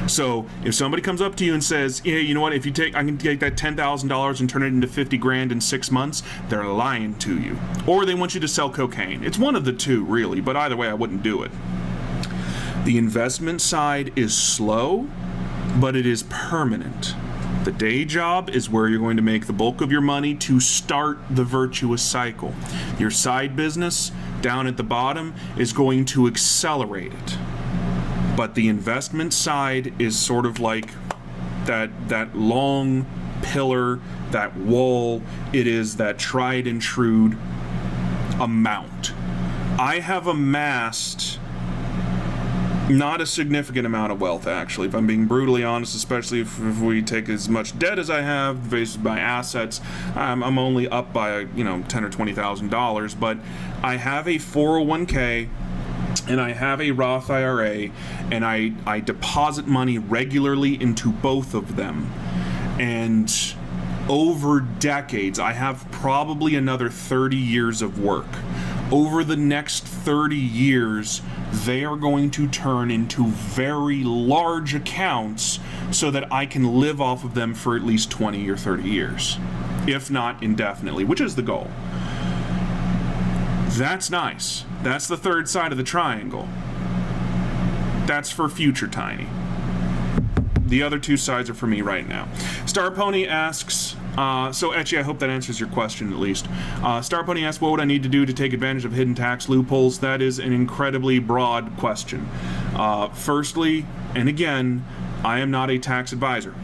So if somebody comes up to you and says, "Yeah, you know what? I can take that $10,000 and turn it into 50 grand in 6 months," they're lying to you. Or they want you to sell cocaine. It's one of the two, really. But either way, I wouldn't do it. The investment side is slow, but it is permanent. The day job is where you're going to make the bulk of your money to start the virtuous cycle. Your side business down at the bottom is going to accelerate it. But the investment side is sort of like that long pillar, that wall. It is that tried and true amount. I have amassed not a significant amount of wealth, actually, if I'm being brutally honest, especially if we take as much debt as I have versus my assets. I'm only up by $10,000 or $20,000, but I have a 401k and I have a Roth IRA, and I deposit money regularly into both of them. And over decades, I have probably another 30 years of work. Over the next 30 years, they are going to turn into very large accounts so that I can live off of them for at least 20 or 30 years, if not indefinitely, which is the goal. That's nice. That's the third side of the triangle. That's for future Tiny. The other two sides are for me right now. Star Pony asks, so Etchy, I hope that answers your question at least. Star Pony asks, what would I need to do to take advantage of hidden tax loopholes? That is an incredibly broad question. Firstly, and again, I am not a tax advisor.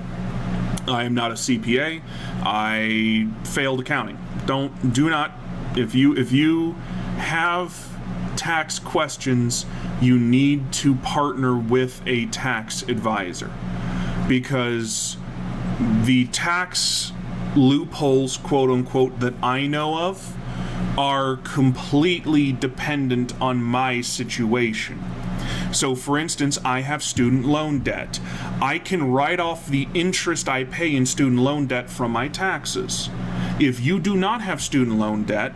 I am not a CPA. I failed accounting. Do not, if you have tax questions, you need to partner with a tax advisor, because the tax loopholes, quote unquote, that I know of are completely dependent on my situation. So for instance, I have student loan debt. I can write off the interest I pay in student loan debt from my taxes. If you do not have student loan debt,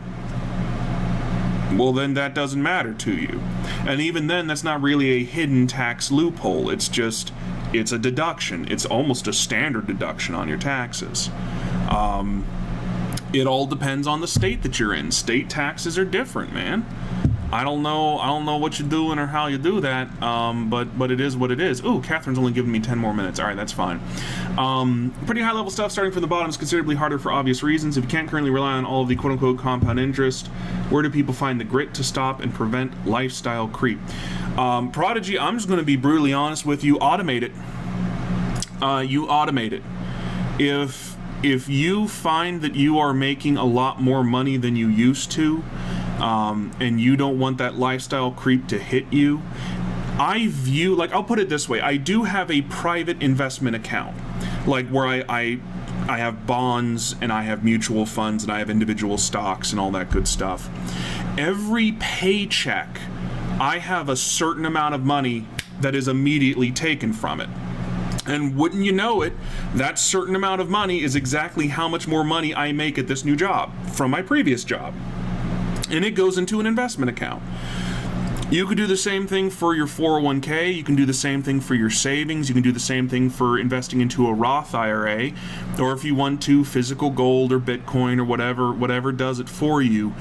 well, then that doesn't matter to you. And even then, that's not really a hidden tax loophole. It's a deduction. It's almost a standard deduction on your taxes. It all depends on the state that you're in. State taxes are different, man. I don't know what you're doing or how you do that, but it is what it is. Ooh, Catherine's only giving me 10 more minutes. All right, that's fine. Pretty high level stuff starting from the bottom is considerably harder for obvious reasons. If you can't currently rely on all of the quote-unquote compound interest, where do people find the grit to stop and prevent lifestyle creep? Prodigy, I'm just going to be brutally honest with you. Automate it. You automate it. If you find that you are making a lot more money than you used to, and you don't want that lifestyle creep to hit you, I'll put it this way, I do have a private investment account, like where I have bonds and I have mutual funds and I have individual stocks and all that good stuff. Every paycheck, I have a certain amount of money that is immediately taken from it. And wouldn't you know it, that certain amount of money is exactly how much more money I make at this new job from my previous job. And it goes into an investment account. You could do the same thing for your 401k. You can do the same thing for your savings. You can do the same thing for investing into a Roth IRA, or if you want to, physical gold or Bitcoin or whatever does it for you.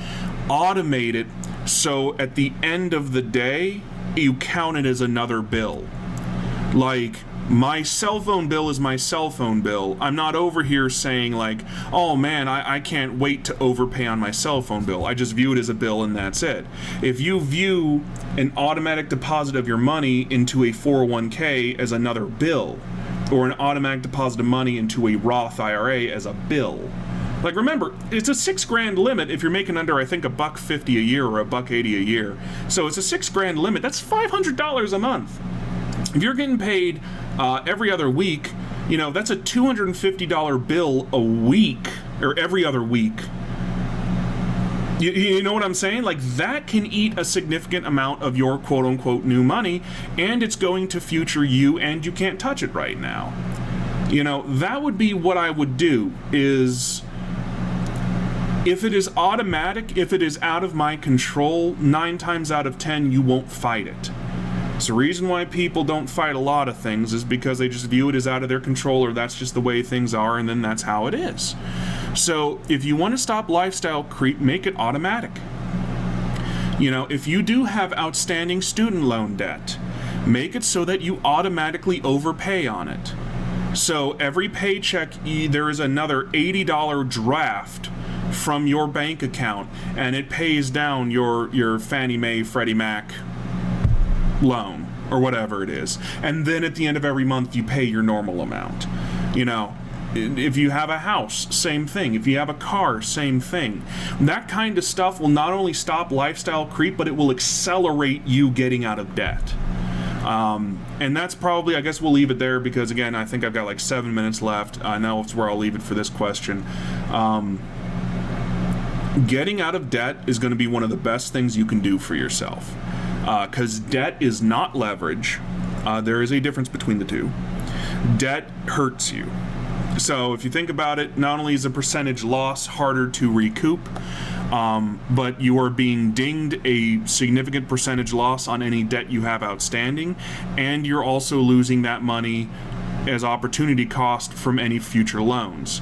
Automate it so at the end of the day, you count it as another bill. Like, my cell phone bill is my cell phone bill. I'm not over here saying like, oh man, I can't wait to overpay on my cell phone bill. I just view it as a bill and that's it. If you view an automatic deposit of your money into a 401k as another bill, or an automatic deposit of money into a Roth IRA as a bill, like remember, it's a $6,000 limit if you're making under, I think, $150 a year or $180 a year. So it's a $6,000 limit. That's $500 a month. If you're getting paid every other week, that's a $250 bill a week, or every other week. You know what I'm saying? Like, that can eat a significant amount of your quote-unquote new money, and it's going to future you, and you can't touch it right now. That would be what I would do, is if it is automatic, if it is out of my control, 9 times out of 10, you won't fight it. So the reason why people don't fight a lot of things is because they just view it as out of their control, or that's just the way things are, and then that's how it is. So if you want to stop lifestyle creep, make it automatic. If you do have outstanding student loan debt, make it so that you automatically overpay on it. So every paycheck, there is another $80 draft from your bank account, and it pays down your Fannie Mae, Freddie Mac loan or whatever it is, and then at the end of every month you pay your normal amount. If you have a house, same thing. If you have a car, same thing. That kind of stuff will not only stop lifestyle creep, but it will accelerate you getting out of debt. And that's probably, I guess we'll leave it there, because again, I think I've got like 7 minutes left. I know it's where I'll leave it for this question. Getting out of debt is going to be one of the best things you can do for yourself. Because debt is not leverage. There is a difference between the two. Debt hurts you. So if you think about it, not only is a percentage loss harder to recoup, but you are being dinged a significant percentage loss on any debt you have outstanding, and you're also losing that money as opportunity cost from any future loans.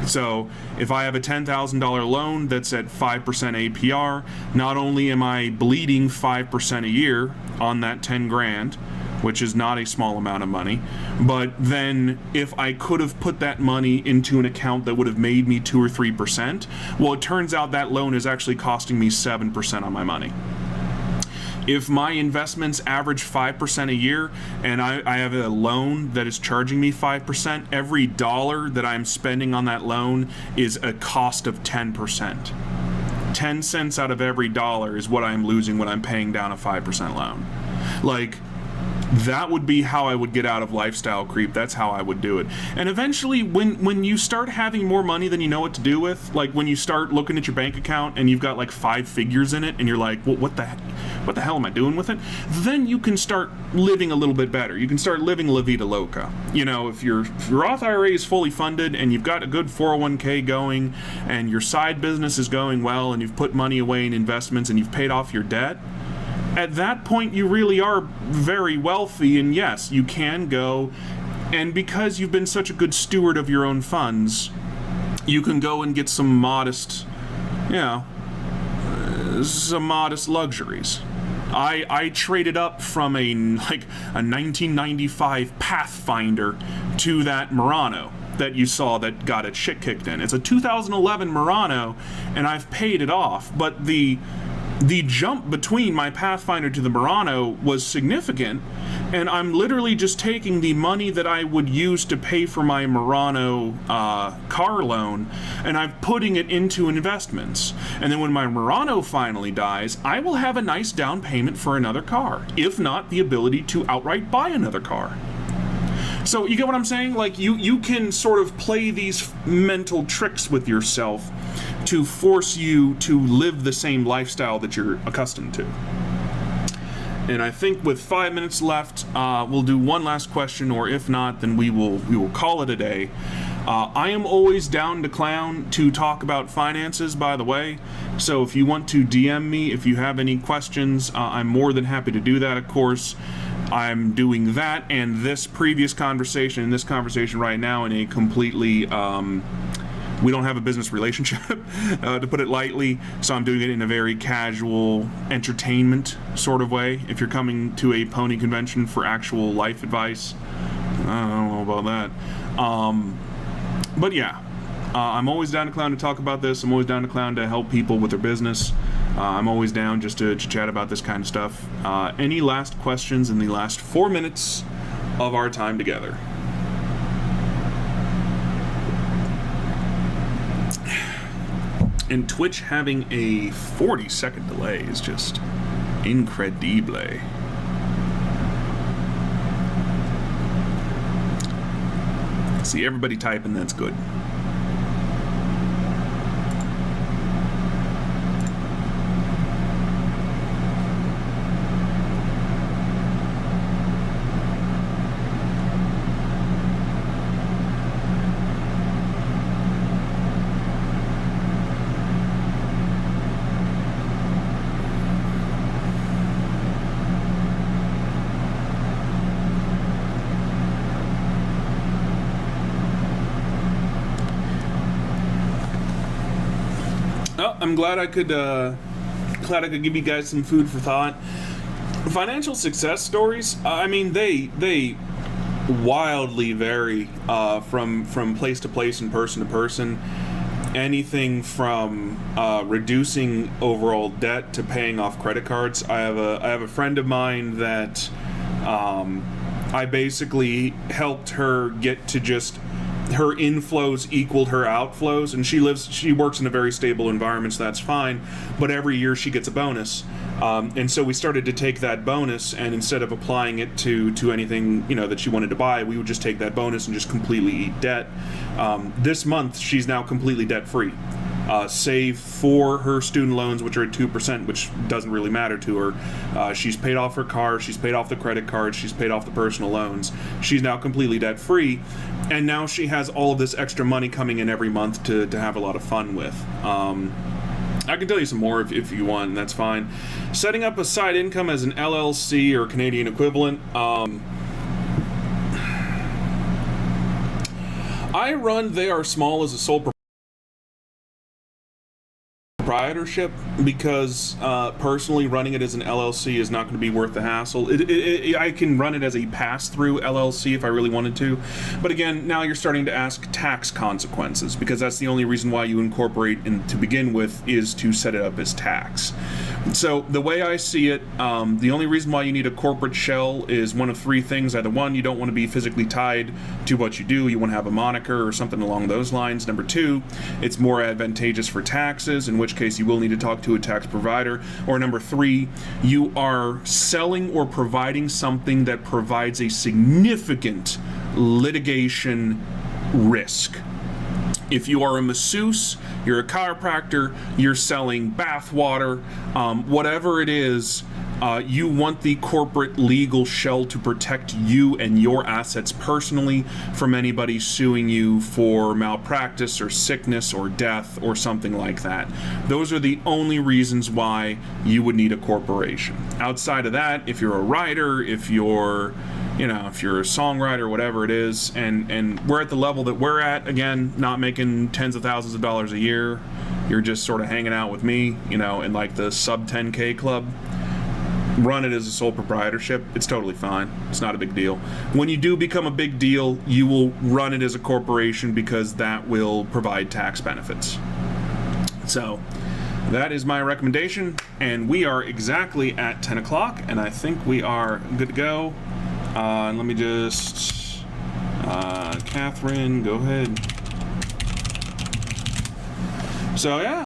So if I have a $10,000 loan that's at 5% APR, not only am I bleeding 5% a year on that 10 grand, which is not a small amount of money. But then if I could have put that money into an account that would have made me 2 or 3%, well, it turns out that loan is actually costing me 7% on my money. If my investments average 5% a year and I have a loan that is charging me 5%, every dollar that I'm spending on that loan is a cost of 10%. 10 cents out of every dollar is what I'm losing when I'm paying down a 5% loan. Like, that would be how I would get out of lifestyle creep. That's how I would do it. And eventually, when you start having more money than you know what to do with, like when you start looking at your bank account and you've got like 5 figures in it and you're like, well, what the hell am I doing with it? Then you can start living a little bit better. You can start living La Vida Loca. You know, if your Roth IRA is fully funded and you've got a good 401k going and your side business is going well and you've put money away in investments and you've paid off your debt, at that point you really are very wealthy, and yes, you can go, and because you've been such a good steward of your own funds, you can go and get some modest, some modest luxuries. I traded up from a 1995 Pathfinder to that Murano that you saw that got its shit kicked in. It's a 2011 Murano, and I've paid it off, but the jump between my Pathfinder to the Murano was significant, and I'm literally just taking the money that I would use to pay for my Murano car loan, and I'm putting it into investments. And then when my Murano finally dies, I will have a nice down payment for another car, if not the ability to outright buy another car. So you get what I'm saying? Like, you can sort of play these mental tricks with yourself to force you to live the same lifestyle that you're accustomed to. And I think with 5 minutes left, we'll do one last question, or if not, then we will call it a day. I am always down to clown to talk about finances, by the way. So if you want to DM me, if you have any questions, I'm more than happy to do that, of course. I'm doing that and this previous conversation and this conversation right now in a completely, we don't have a business relationship, to put it lightly, so I'm doing it in a very casual entertainment sort of way. If you're coming to a pony convention for actual life advice, I don't know about that. But yeah, I'm always down to clown to talk about this. I'm always down to clown to help people with their business. I'm always down just to chat about this kind of stuff. Any last questions in the last 4 minutes of our time together? And Twitch having a 40-second delay is just incredible. See, everybody typing, that's good. I'm glad I could give you guys some food for thought. Financial success stories, I mean, they wildly vary from place to place and person to person. Anything from reducing overall debt to paying off credit cards. I have a friend of mine that I basically helped her get to just her inflows equaled her outflows, and she works in a very stable environment, so that's fine, but every year she gets a bonus, and so we started to take that bonus, and instead of applying it to anything that she wanted to buy, we would just take that bonus and just completely eat debt. This month she's now completely debt free, save for her student loans, which are at 2%, which doesn't really matter to her. She's paid off her car, she's paid off the credit cards, she's paid off the personal loans. She's now completely debt free, and now she has all of this extra money coming in every month to have a lot of fun with. I can tell you some more if you want, and that's fine. Setting up a side income as an LLC or Canadian equivalent. I run They Are Small as a sole proprietor proprietorship because personally running it as an LLC is not going to be worth the hassle. I can run it as a pass-through LLC if I really wanted to, but again, now you're starting to ask tax consequences, because that's the only reason why you incorporate to begin with, is to set it up as tax. So the way I see it, the only reason why you need a corporate shell is one of three things. Either one, you don't want to be physically tied to what you do, you want to have a moniker or something along those lines. Number two, it's more advantageous for taxes, in which case you will need to talk to a tax provider. Or number three, you are selling or providing something that provides a significant litigation risk. If you are a masseuse, you're a chiropractor, you're selling bath water, whatever it is, you want the corporate legal shell to protect you and your assets personally from anybody suing you for malpractice or sickness or death or something like that. Those are the only reasons why you would need a corporation. Outside of that, if you're a writer, if you're a songwriter, whatever it is, and we're at the level that we're at, again, not making tens of thousands of dollars a year, you're just sort of hanging out with me, in like the sub 10K club, run it as a sole proprietorship. It's totally fine. It's not a big deal. When you do become a big deal, you will run it as a corporation, because that will provide tax benefits. So that is my recommendation, and we are exactly at 10 o'clock, and I think we are good to go. Let me just, Catherine, go ahead. So yeah,